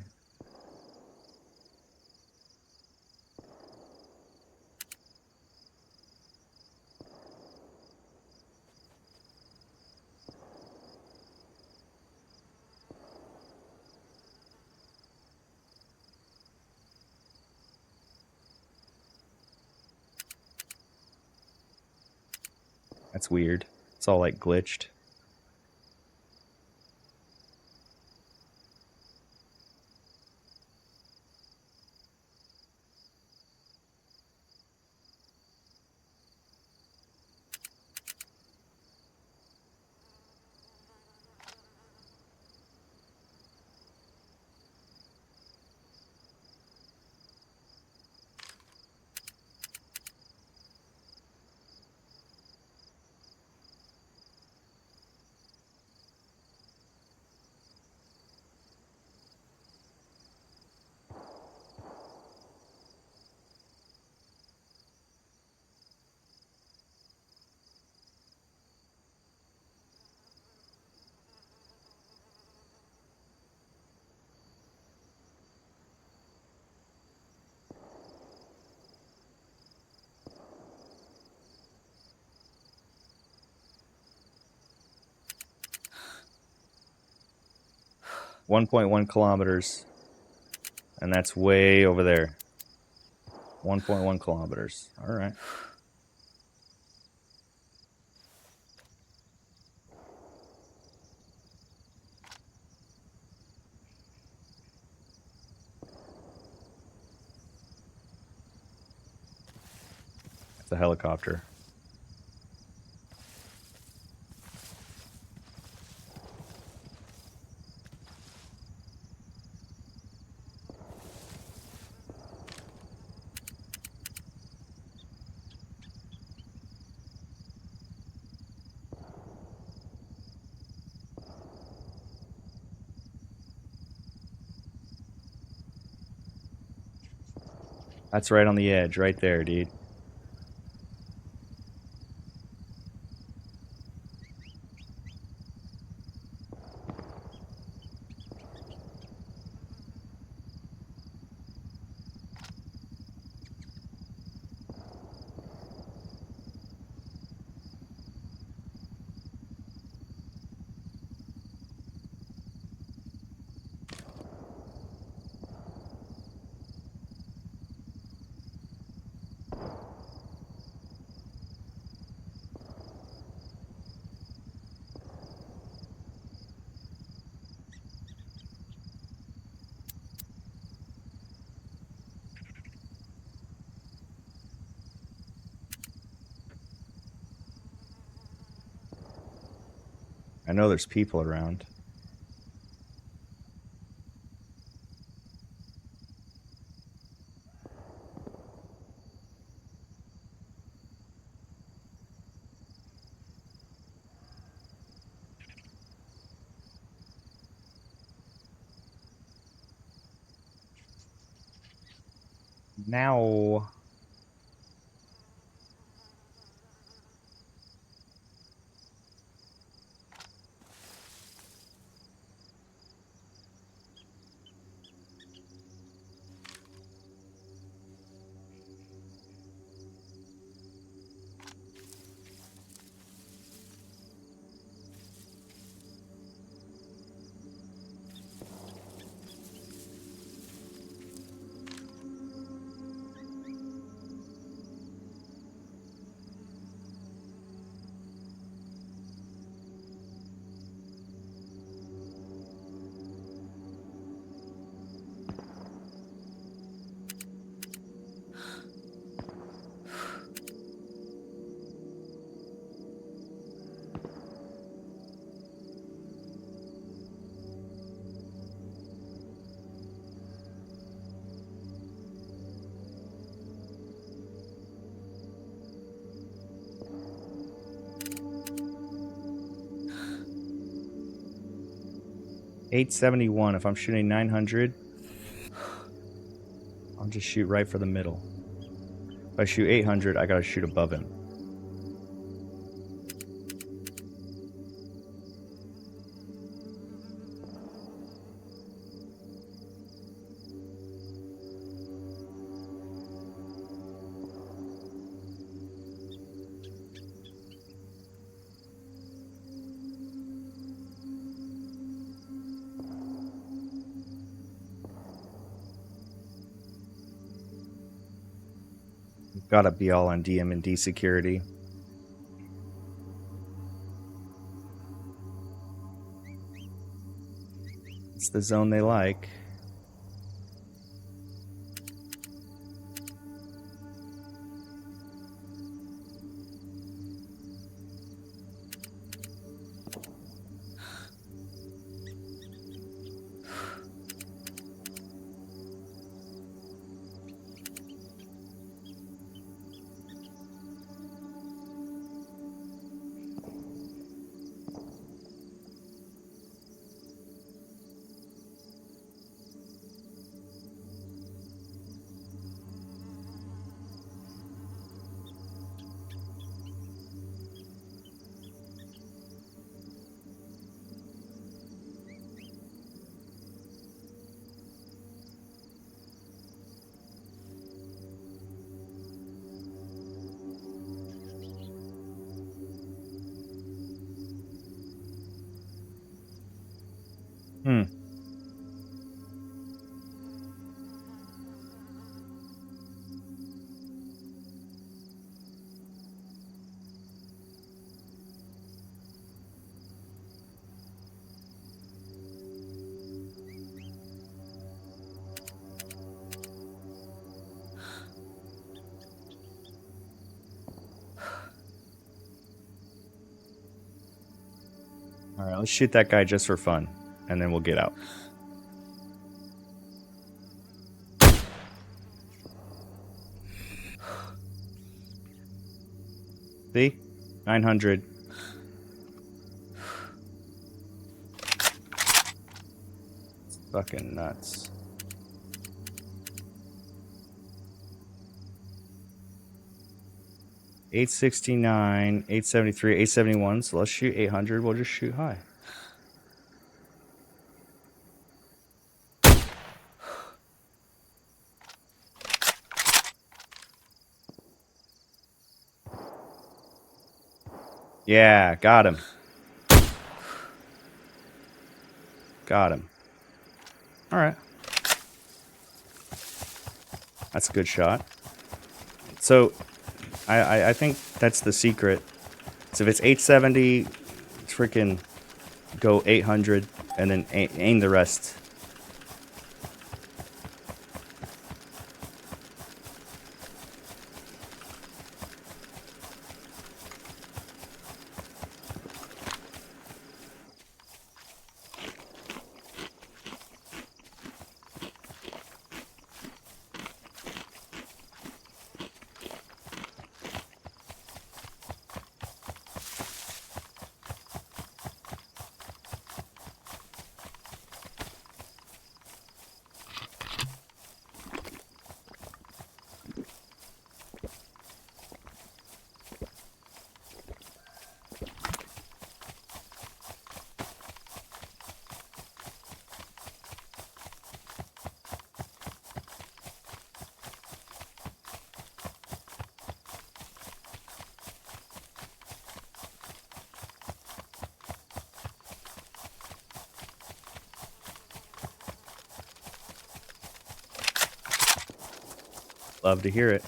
That's weird. It's all like glitched. .1 kilometers. And that's way over there. 1.1 kilometers. All right. It's a helicopter. That's right on the edge, right there, dude. I know there's people around. Now, .871. If I'm shooting 900, I'll just shoot right for the middle. If I shoot 800, I gotta shoot above him. Gotta be all on DM and D security. the zone they like. Hmm. All right, let's shoot that guy just for fun, and then we'll get out. See? 900. It's fucking nuts. $869, $873, $871. So let's shoot 800. We'll just shoot high. Yeah, got him. Got him. All right. That's a good shot. So I think that's the secret. So if it's 870, freaking go 800 and then aim the rest. Love to hear it.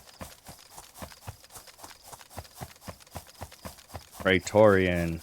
Praetorian.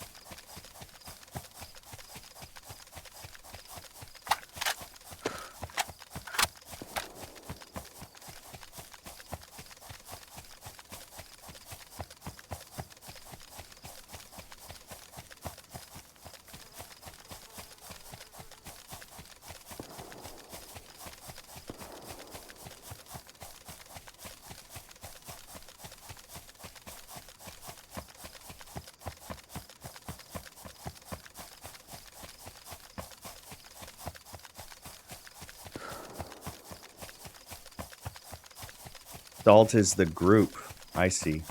Salt is the group. I see.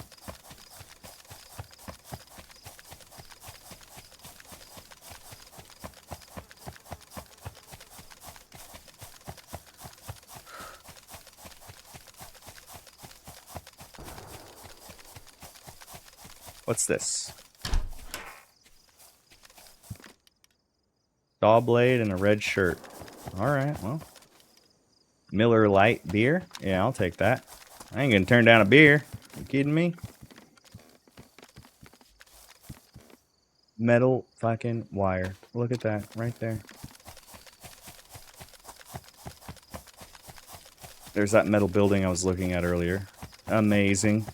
What's this? Saw blade and a red shirt. All right, well. Miller Lite beer? Yeah, I'll take that. I ain't gonna turn down a beer. You kidding me? Metal fucking wire. Look at that right there. There's that metal building I was looking at earlier. Amazing.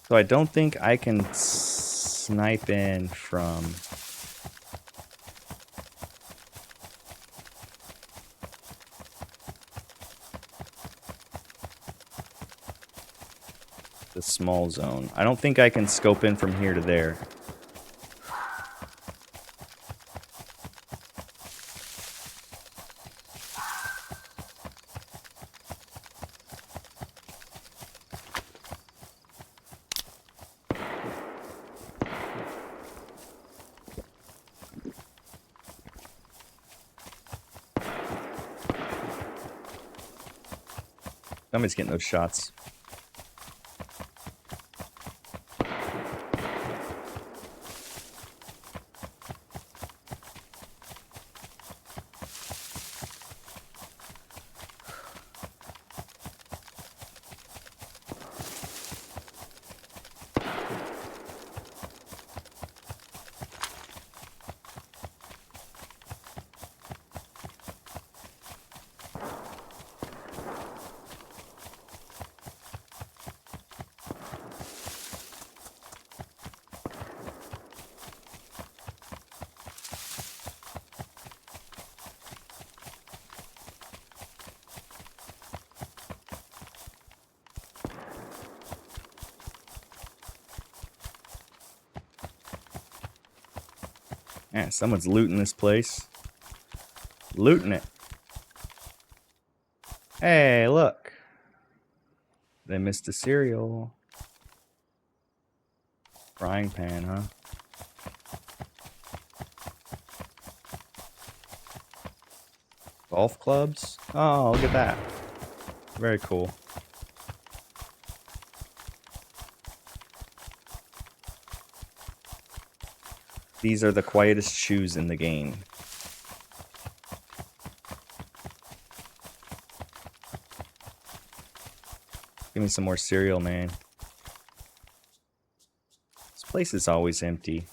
So I don't think I can snipe in from... the small zone. I don't think I can scope in from here to there. Somebody's getting those shots. Man, someone's looting this place. Looting it. Hey, look. They missed a cereal. Frying pan, huh? Golf clubs? Oh, look at that. Very cool. These are the quietest shoes in the game. Give me some more cereal, man. This place is always empty.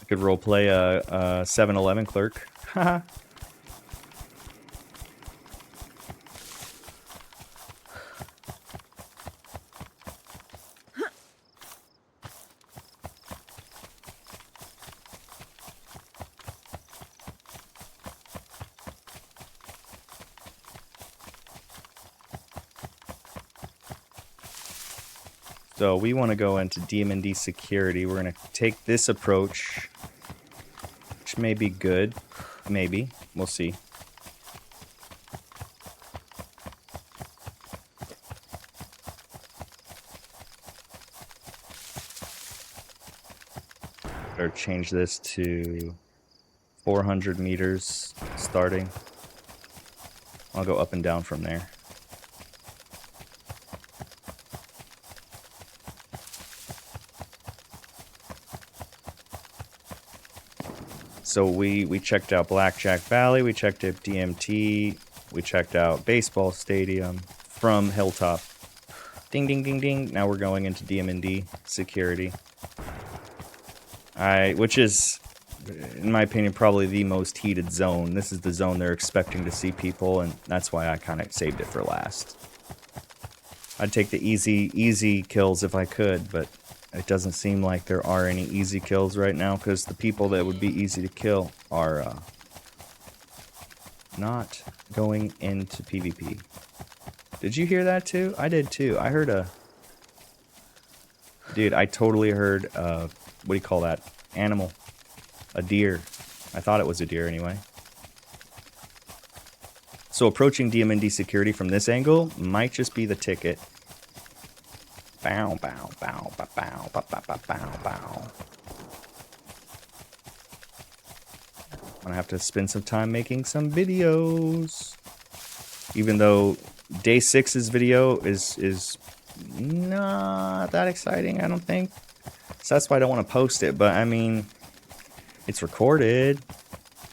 I could roleplay a 7-Eleven clerk. Haha. So we want to go into DMD security. We're going to take this approach, which may be good. Maybe. We'll see. Better change this to 400 meters starting. I'll go up and down from there. So we checked out Blackjack Valley, we checked out DMT, we checked out Baseball Stadium from Hilltop. Ding, ding, ding, ding. Now we're going into DMD security. Which is, in my opinion, probably the most heated zone. This is the zone they're expecting to see people, and that's why I kind of saved it for last. I'd take the easy kills if I could, but it doesn't seem like there are any easy kills right now, because the people that would be easy to kill are not going into PvP. Did you hear that too? I did too. I heard a... Dude, I totally heard, what do you call that? Animal. A deer. I thought it was a deer anyway. So approaching DMD security from this angle might just be the ticket. Bow, bow, bow, bow, bow, bow, bow, bow, bow, bow. I'm gonna have to spend some time making some videos. Even though day 6's video is not that exciting, I don't think. So that's why I don't want to post it. But I mean, it's recorded.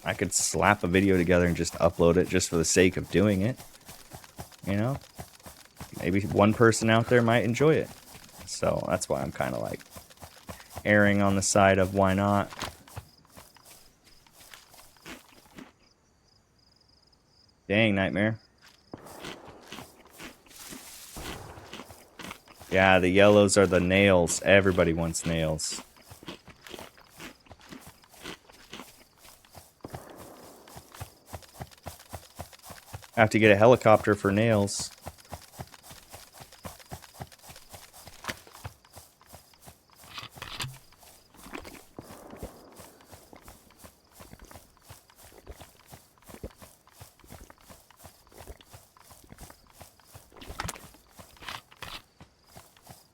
I could slap a video together and just upload it just for the sake of doing it. You know? Maybe one person out there might enjoy it. So that's why I'm kind of like erring on the side of why not. Dang, Nightmare. Yeah, the yellows are the nails. Everybody wants nails. I have to get a helicopter for nails.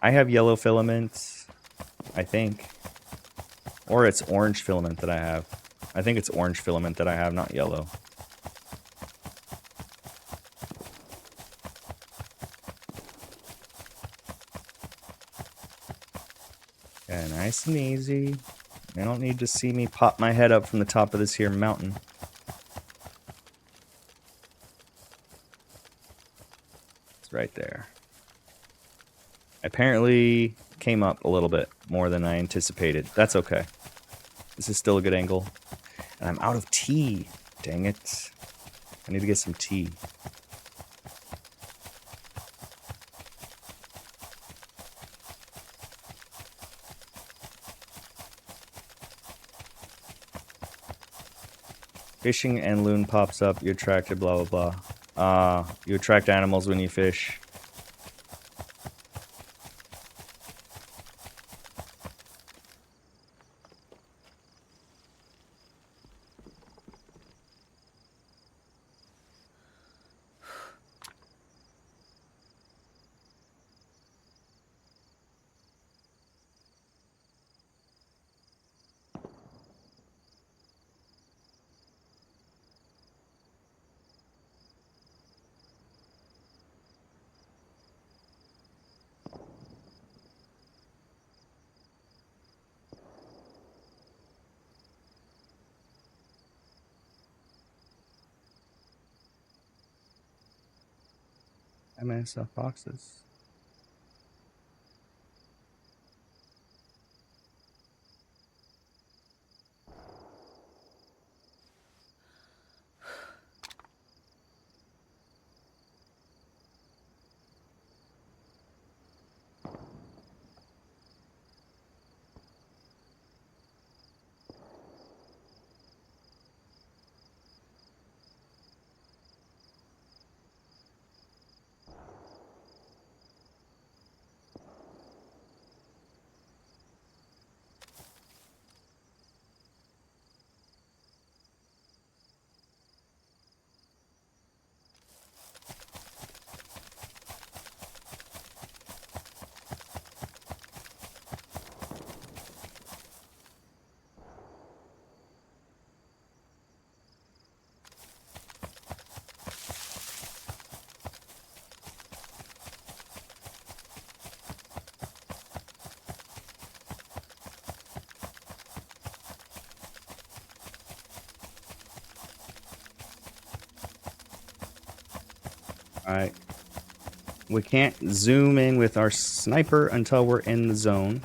I have yellow filaments, I think. Or it's orange filament that I have. I think it's orange filament that I have, not yellow. Yeah, nice and easy. You don't need to see me pop my head up from the top of this here mountain. It's right there. Apparently came up a little bit more than I anticipated. That's okay. This is still a good angle. And I'm out of tea. Dang it. I need to get some tea. Fishing and loon pops up. You attracted blah blah blah. You attract animals when you fish. I made stuff boxes. Alright. We can't zoom in with our sniper until we're in the zone.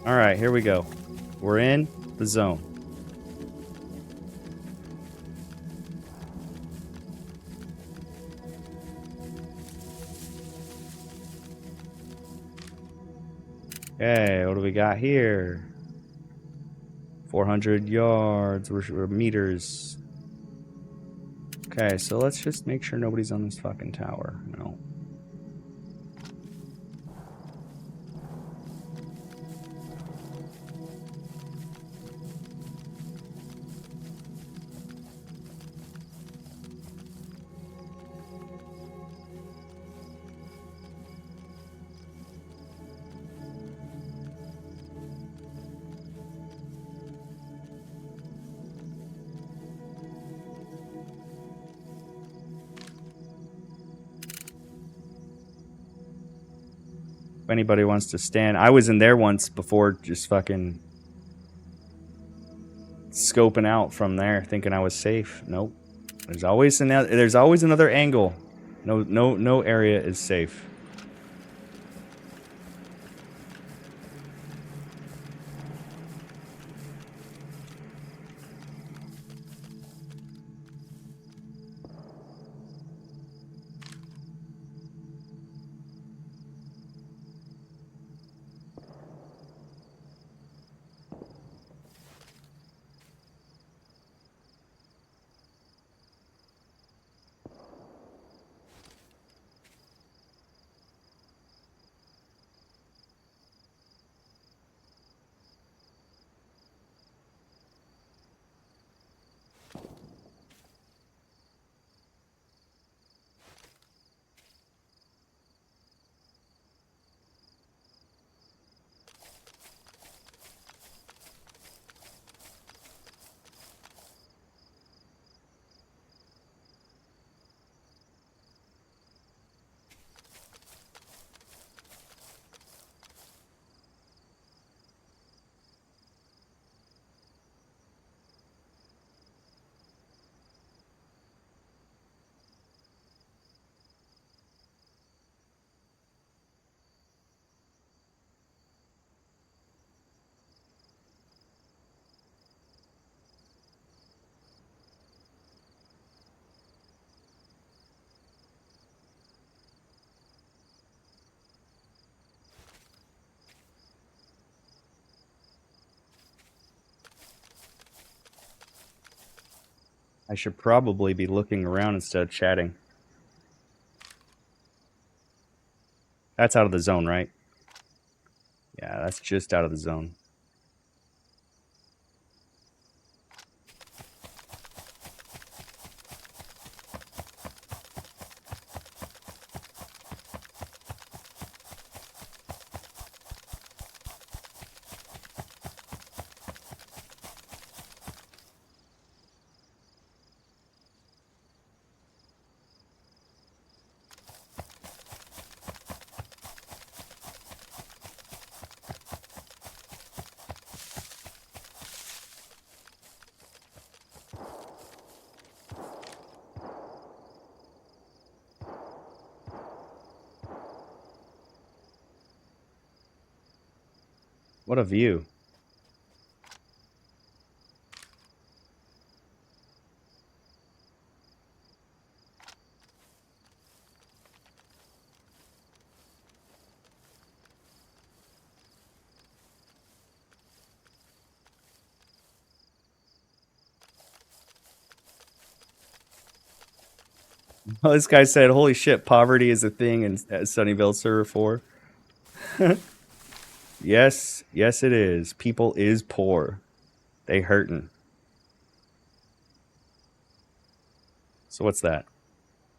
Alright, here we go. We're in the zone. Okay, what do we got here? 400 yards, or meters. Okay, so let's just make sure nobody's on this fucking tower. No. If anybody wants to stand, I was in there once before, just fucking scoping out from there, thinking I was safe. Nope. There's always another angle. No area is safe. I should probably be looking around instead of chatting. That's out of the zone, right? Yeah, that's just out of the zone. What a view. Oh, this guy said, holy shit, poverty is a thing in Sunnyvale Server 4. Yes, yes it is. People is poor. They hurtin'. So what's that?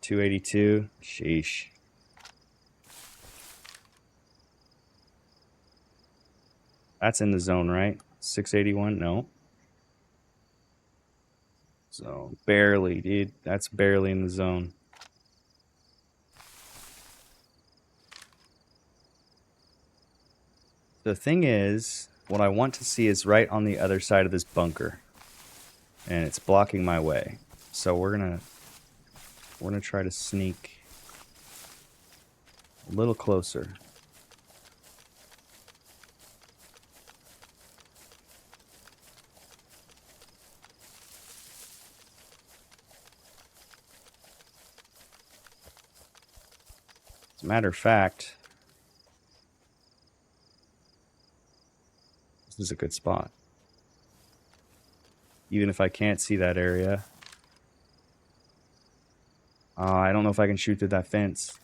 282? Sheesh. That's in the zone, right? 681? No. So, barely, dude. That's barely in the zone. The thing is, what I want to see is right on the other side of this bunker. And it's blocking my way. So we're gonna try to sneak a little closer. As a matter of fact, this is a good spot. Even if I can't see that area. I don't know if I can shoot through that fence.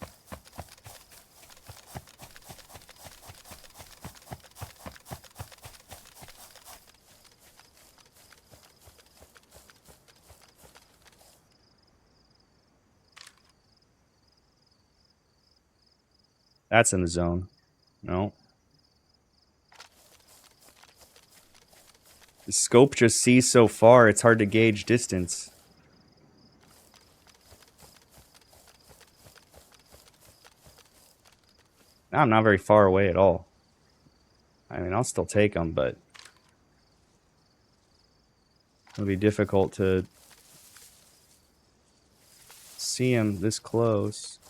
That's in the zone. No. The scope just sees so far, it's hard to gauge distance. I'm not very far away at all. I mean, I'll still take them, but it'll be difficult to see them this close.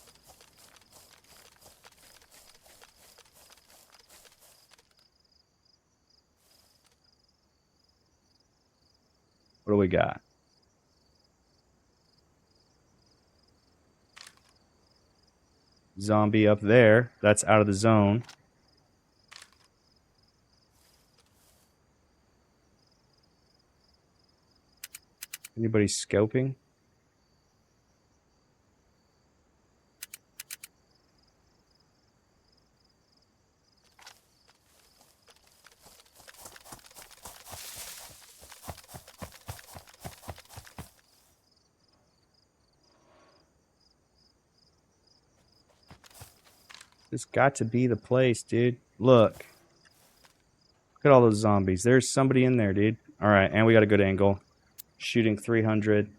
What do we got? Zombie up there. That's out of the zone. Anybody scoping? This got to be the place, dude. Look. Look at all those zombies. There's somebody in there, dude. All right, and we got a good angle. Shooting 300.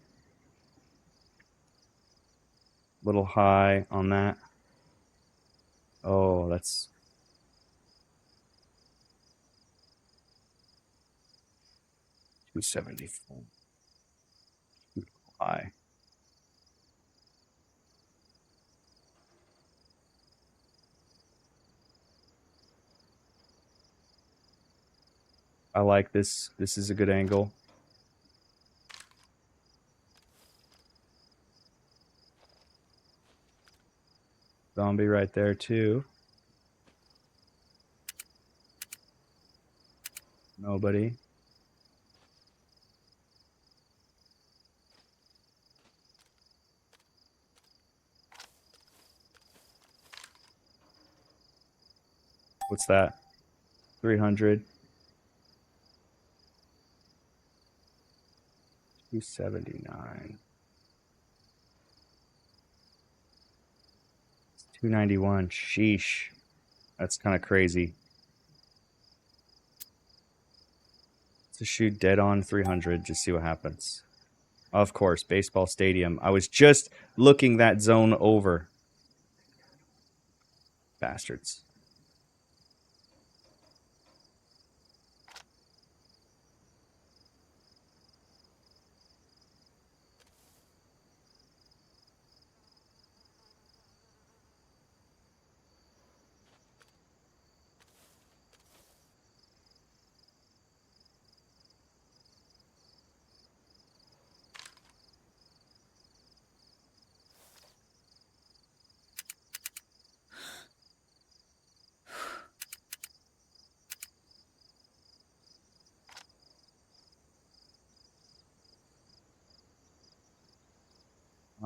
Little high on that. Oh, that's... $274. High. I like this. This is a good angle. Zombie right there, too. Nobody. What's that? 300. 279. 291. Sheesh. That's kind of crazy. Let's shoot dead on 300. Just see what happens. Of course, baseball stadium. I was just looking that zone over. Bastards.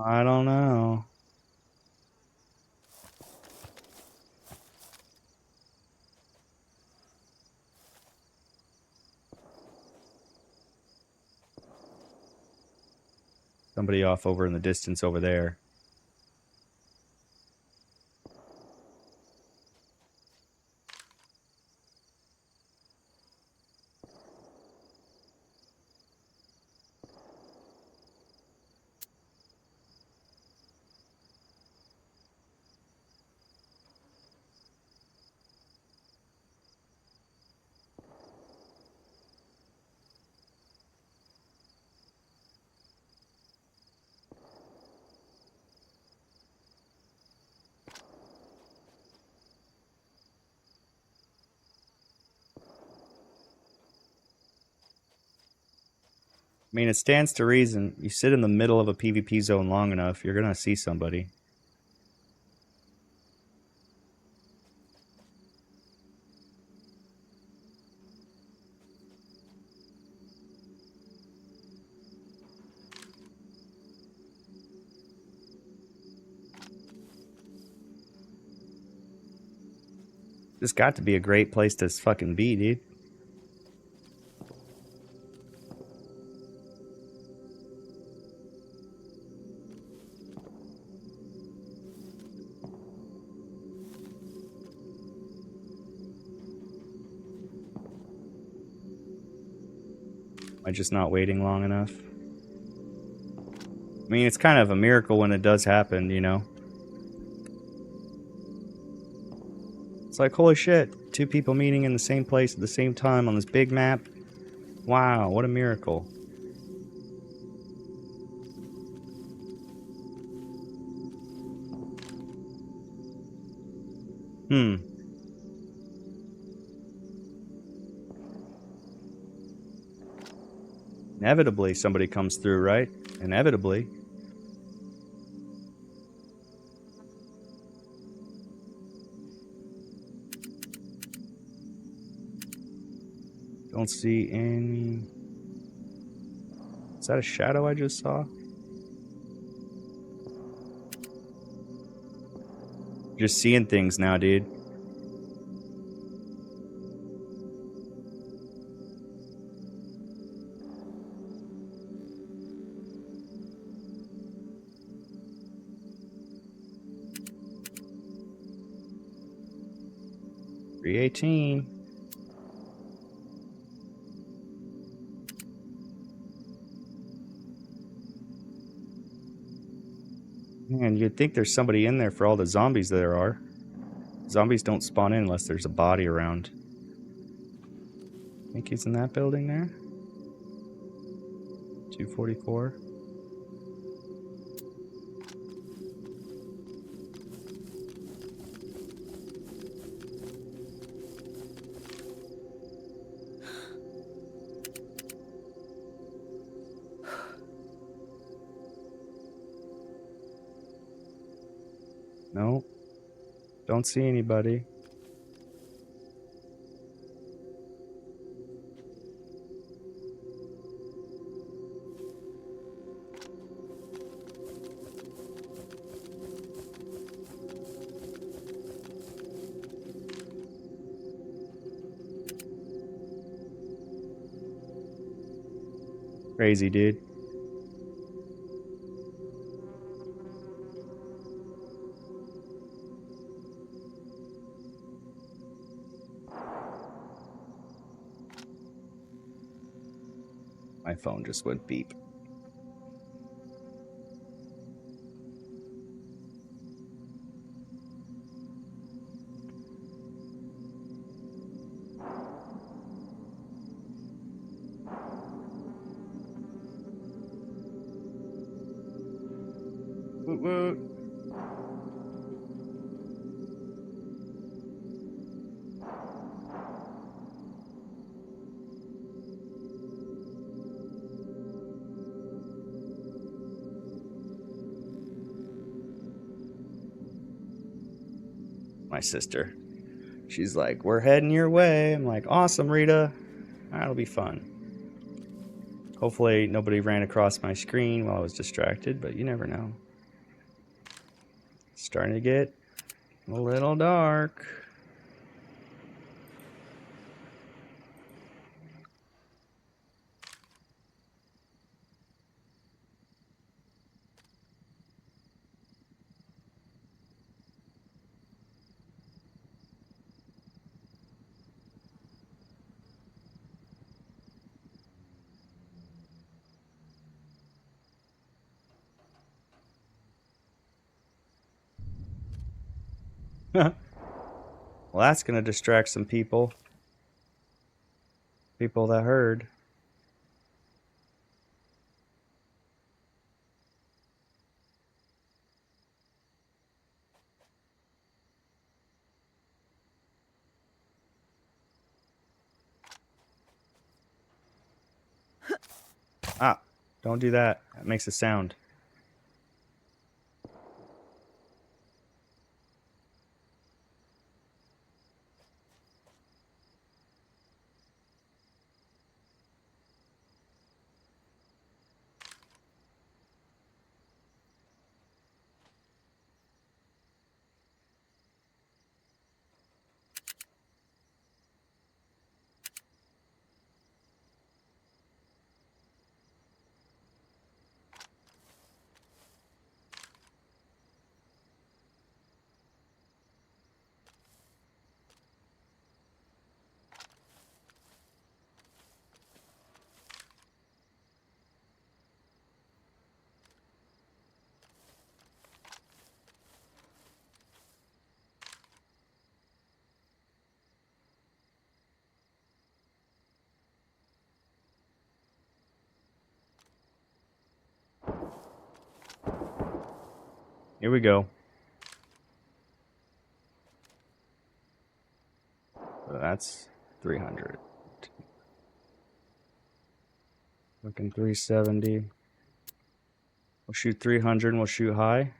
I don't know. Somebody off over in the distance over there. I mean, it stands to reason. You sit in the middle of a PvP zone long enough, you're going to see somebody. This got to be a great place to fucking be, dude. Am I just not waiting long enough? I mean, it's kind of a miracle when it does happen, you know? It's like, holy shit, 2 people meeting in the same place at the same time on this big map. Wow, what a miracle. Inevitably, somebody comes through, right? Inevitably. Don't see any... Is that a shadow I just saw? Just seeing things now, dude. $3.18. Man, you'd think there's somebody in there for all the zombies there are. Zombies don't spawn in unless there's a body around. Think he's in that building there? 244. No. Don't see anybody. Crazy, dude. My phone just went beep. Woot woot. My sister. She's like, we're heading your way. I'm like, awesome, Rita. That'll be fun. Hopefully nobody ran across my screen while I was distracted, but you never know. It's starting to get a little dark. Well, that's going to distract some people. People that heard. Ah, don't do that. That makes a sound. Here we go. So that's 300. Looking 370. We'll shoot 300 and we'll shoot high.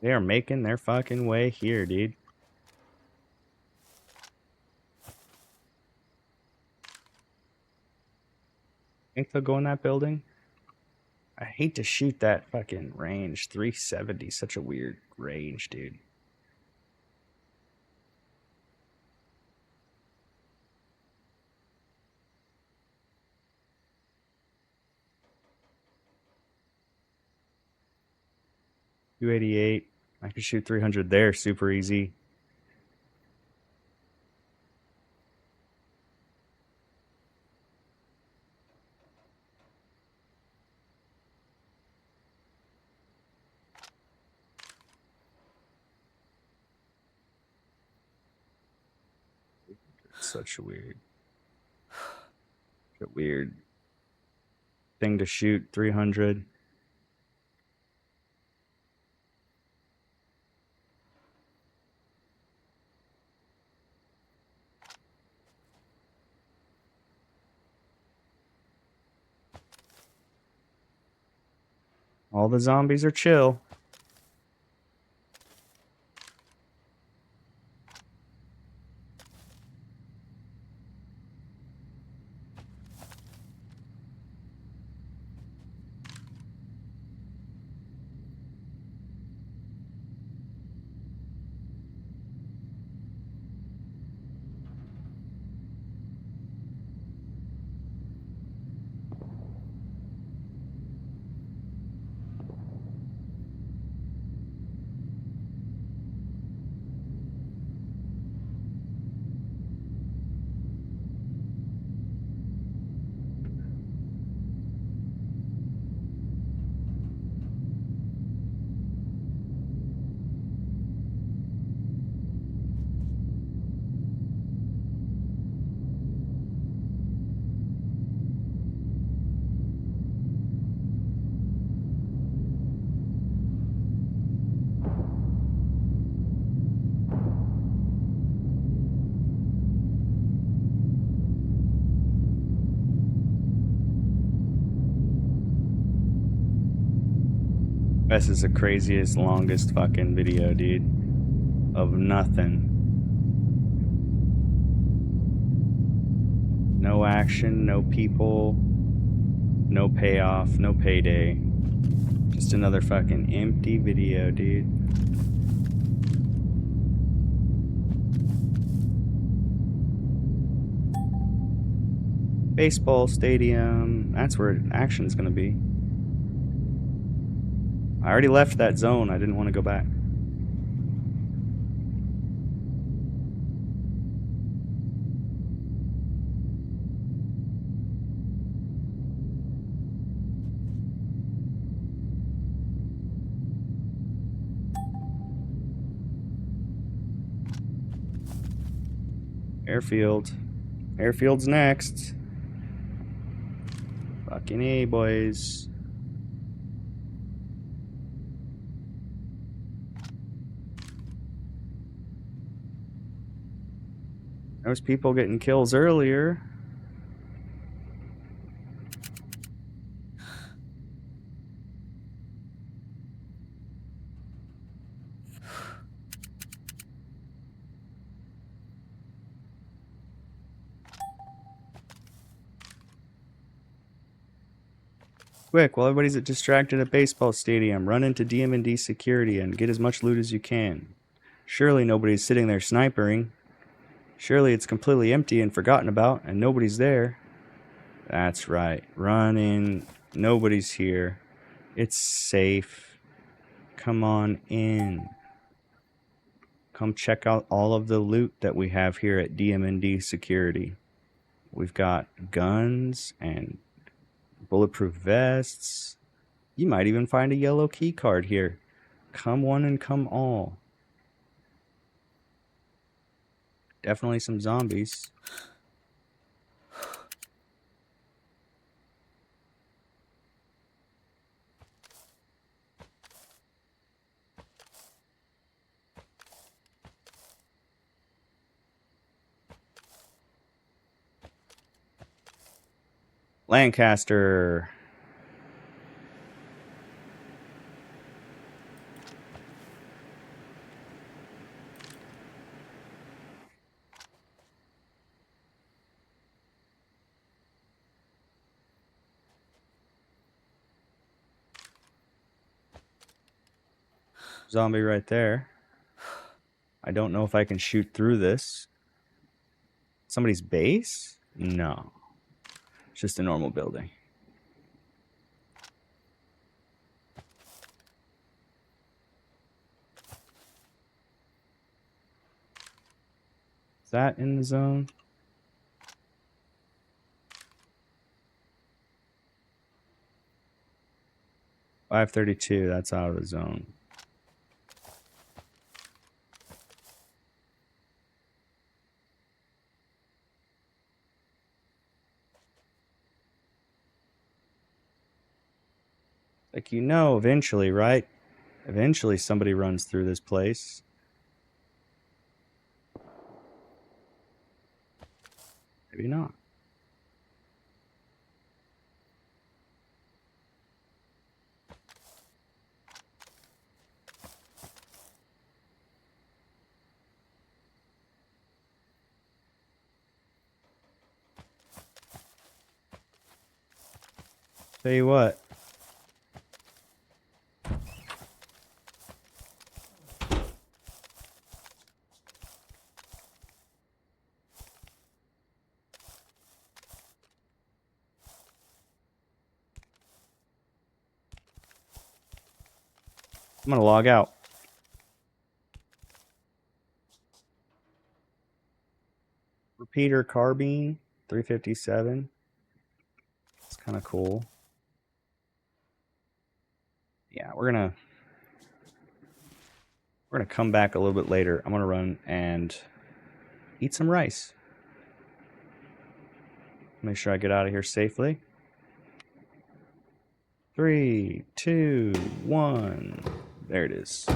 They are making their fucking way here, dude. Think they'll go in that building? I hate to shoot that fucking range. 370, such a weird range, dude. $288. I could shoot 300 there, super easy. Such a weird thing to shoot. 300. All the zombies are chill. This is the craziest, longest fucking video, dude. Of nothing. No action, no people, no payoff, no payday. Just another fucking empty video, dude. Baseball stadium. That's where action's gonna be. I already left that zone. I didn't want to go back. Airfield. Airfield's next. Fucking A, boys. There was people getting kills earlier. Quick, while everybody's distracted at baseball stadium, run into DM&D security and get as much loot as you can. Surely nobody's sitting there snipering. Surely it's completely empty and forgotten about, and nobody's there. That's right. Run in. Nobody's here. It's safe. Come on in. Come check out all of the loot that we have here at DM&D security. We've got guns and bulletproof vests. You might even find a yellow key card here. Come one and come all. Definitely some zombies. Lancaster. Zombie right there. I don't know if I can shoot through this. Somebody's base? No. It's just a normal building. Is that in the zone? .532, that's out of the zone. Like, you know, eventually, right? Eventually somebody runs through this place. Maybe not. Tell you what. I'm gonna log out. Repeater carbine, 357. It's kind of cool. Yeah, we're gonna come back a little bit later. I'm gonna run and eat some rice. Make sure I get out of here safely. 3, 2, 1. There it is.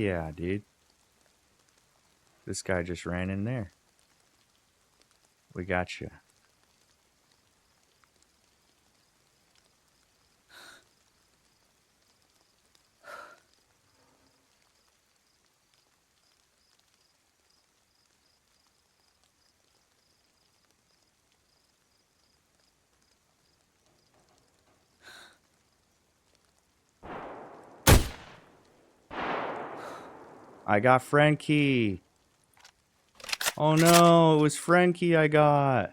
yeah, dude. This guy just ran in there. We got you. I got Frankie. Oh no, it was Frankie I got.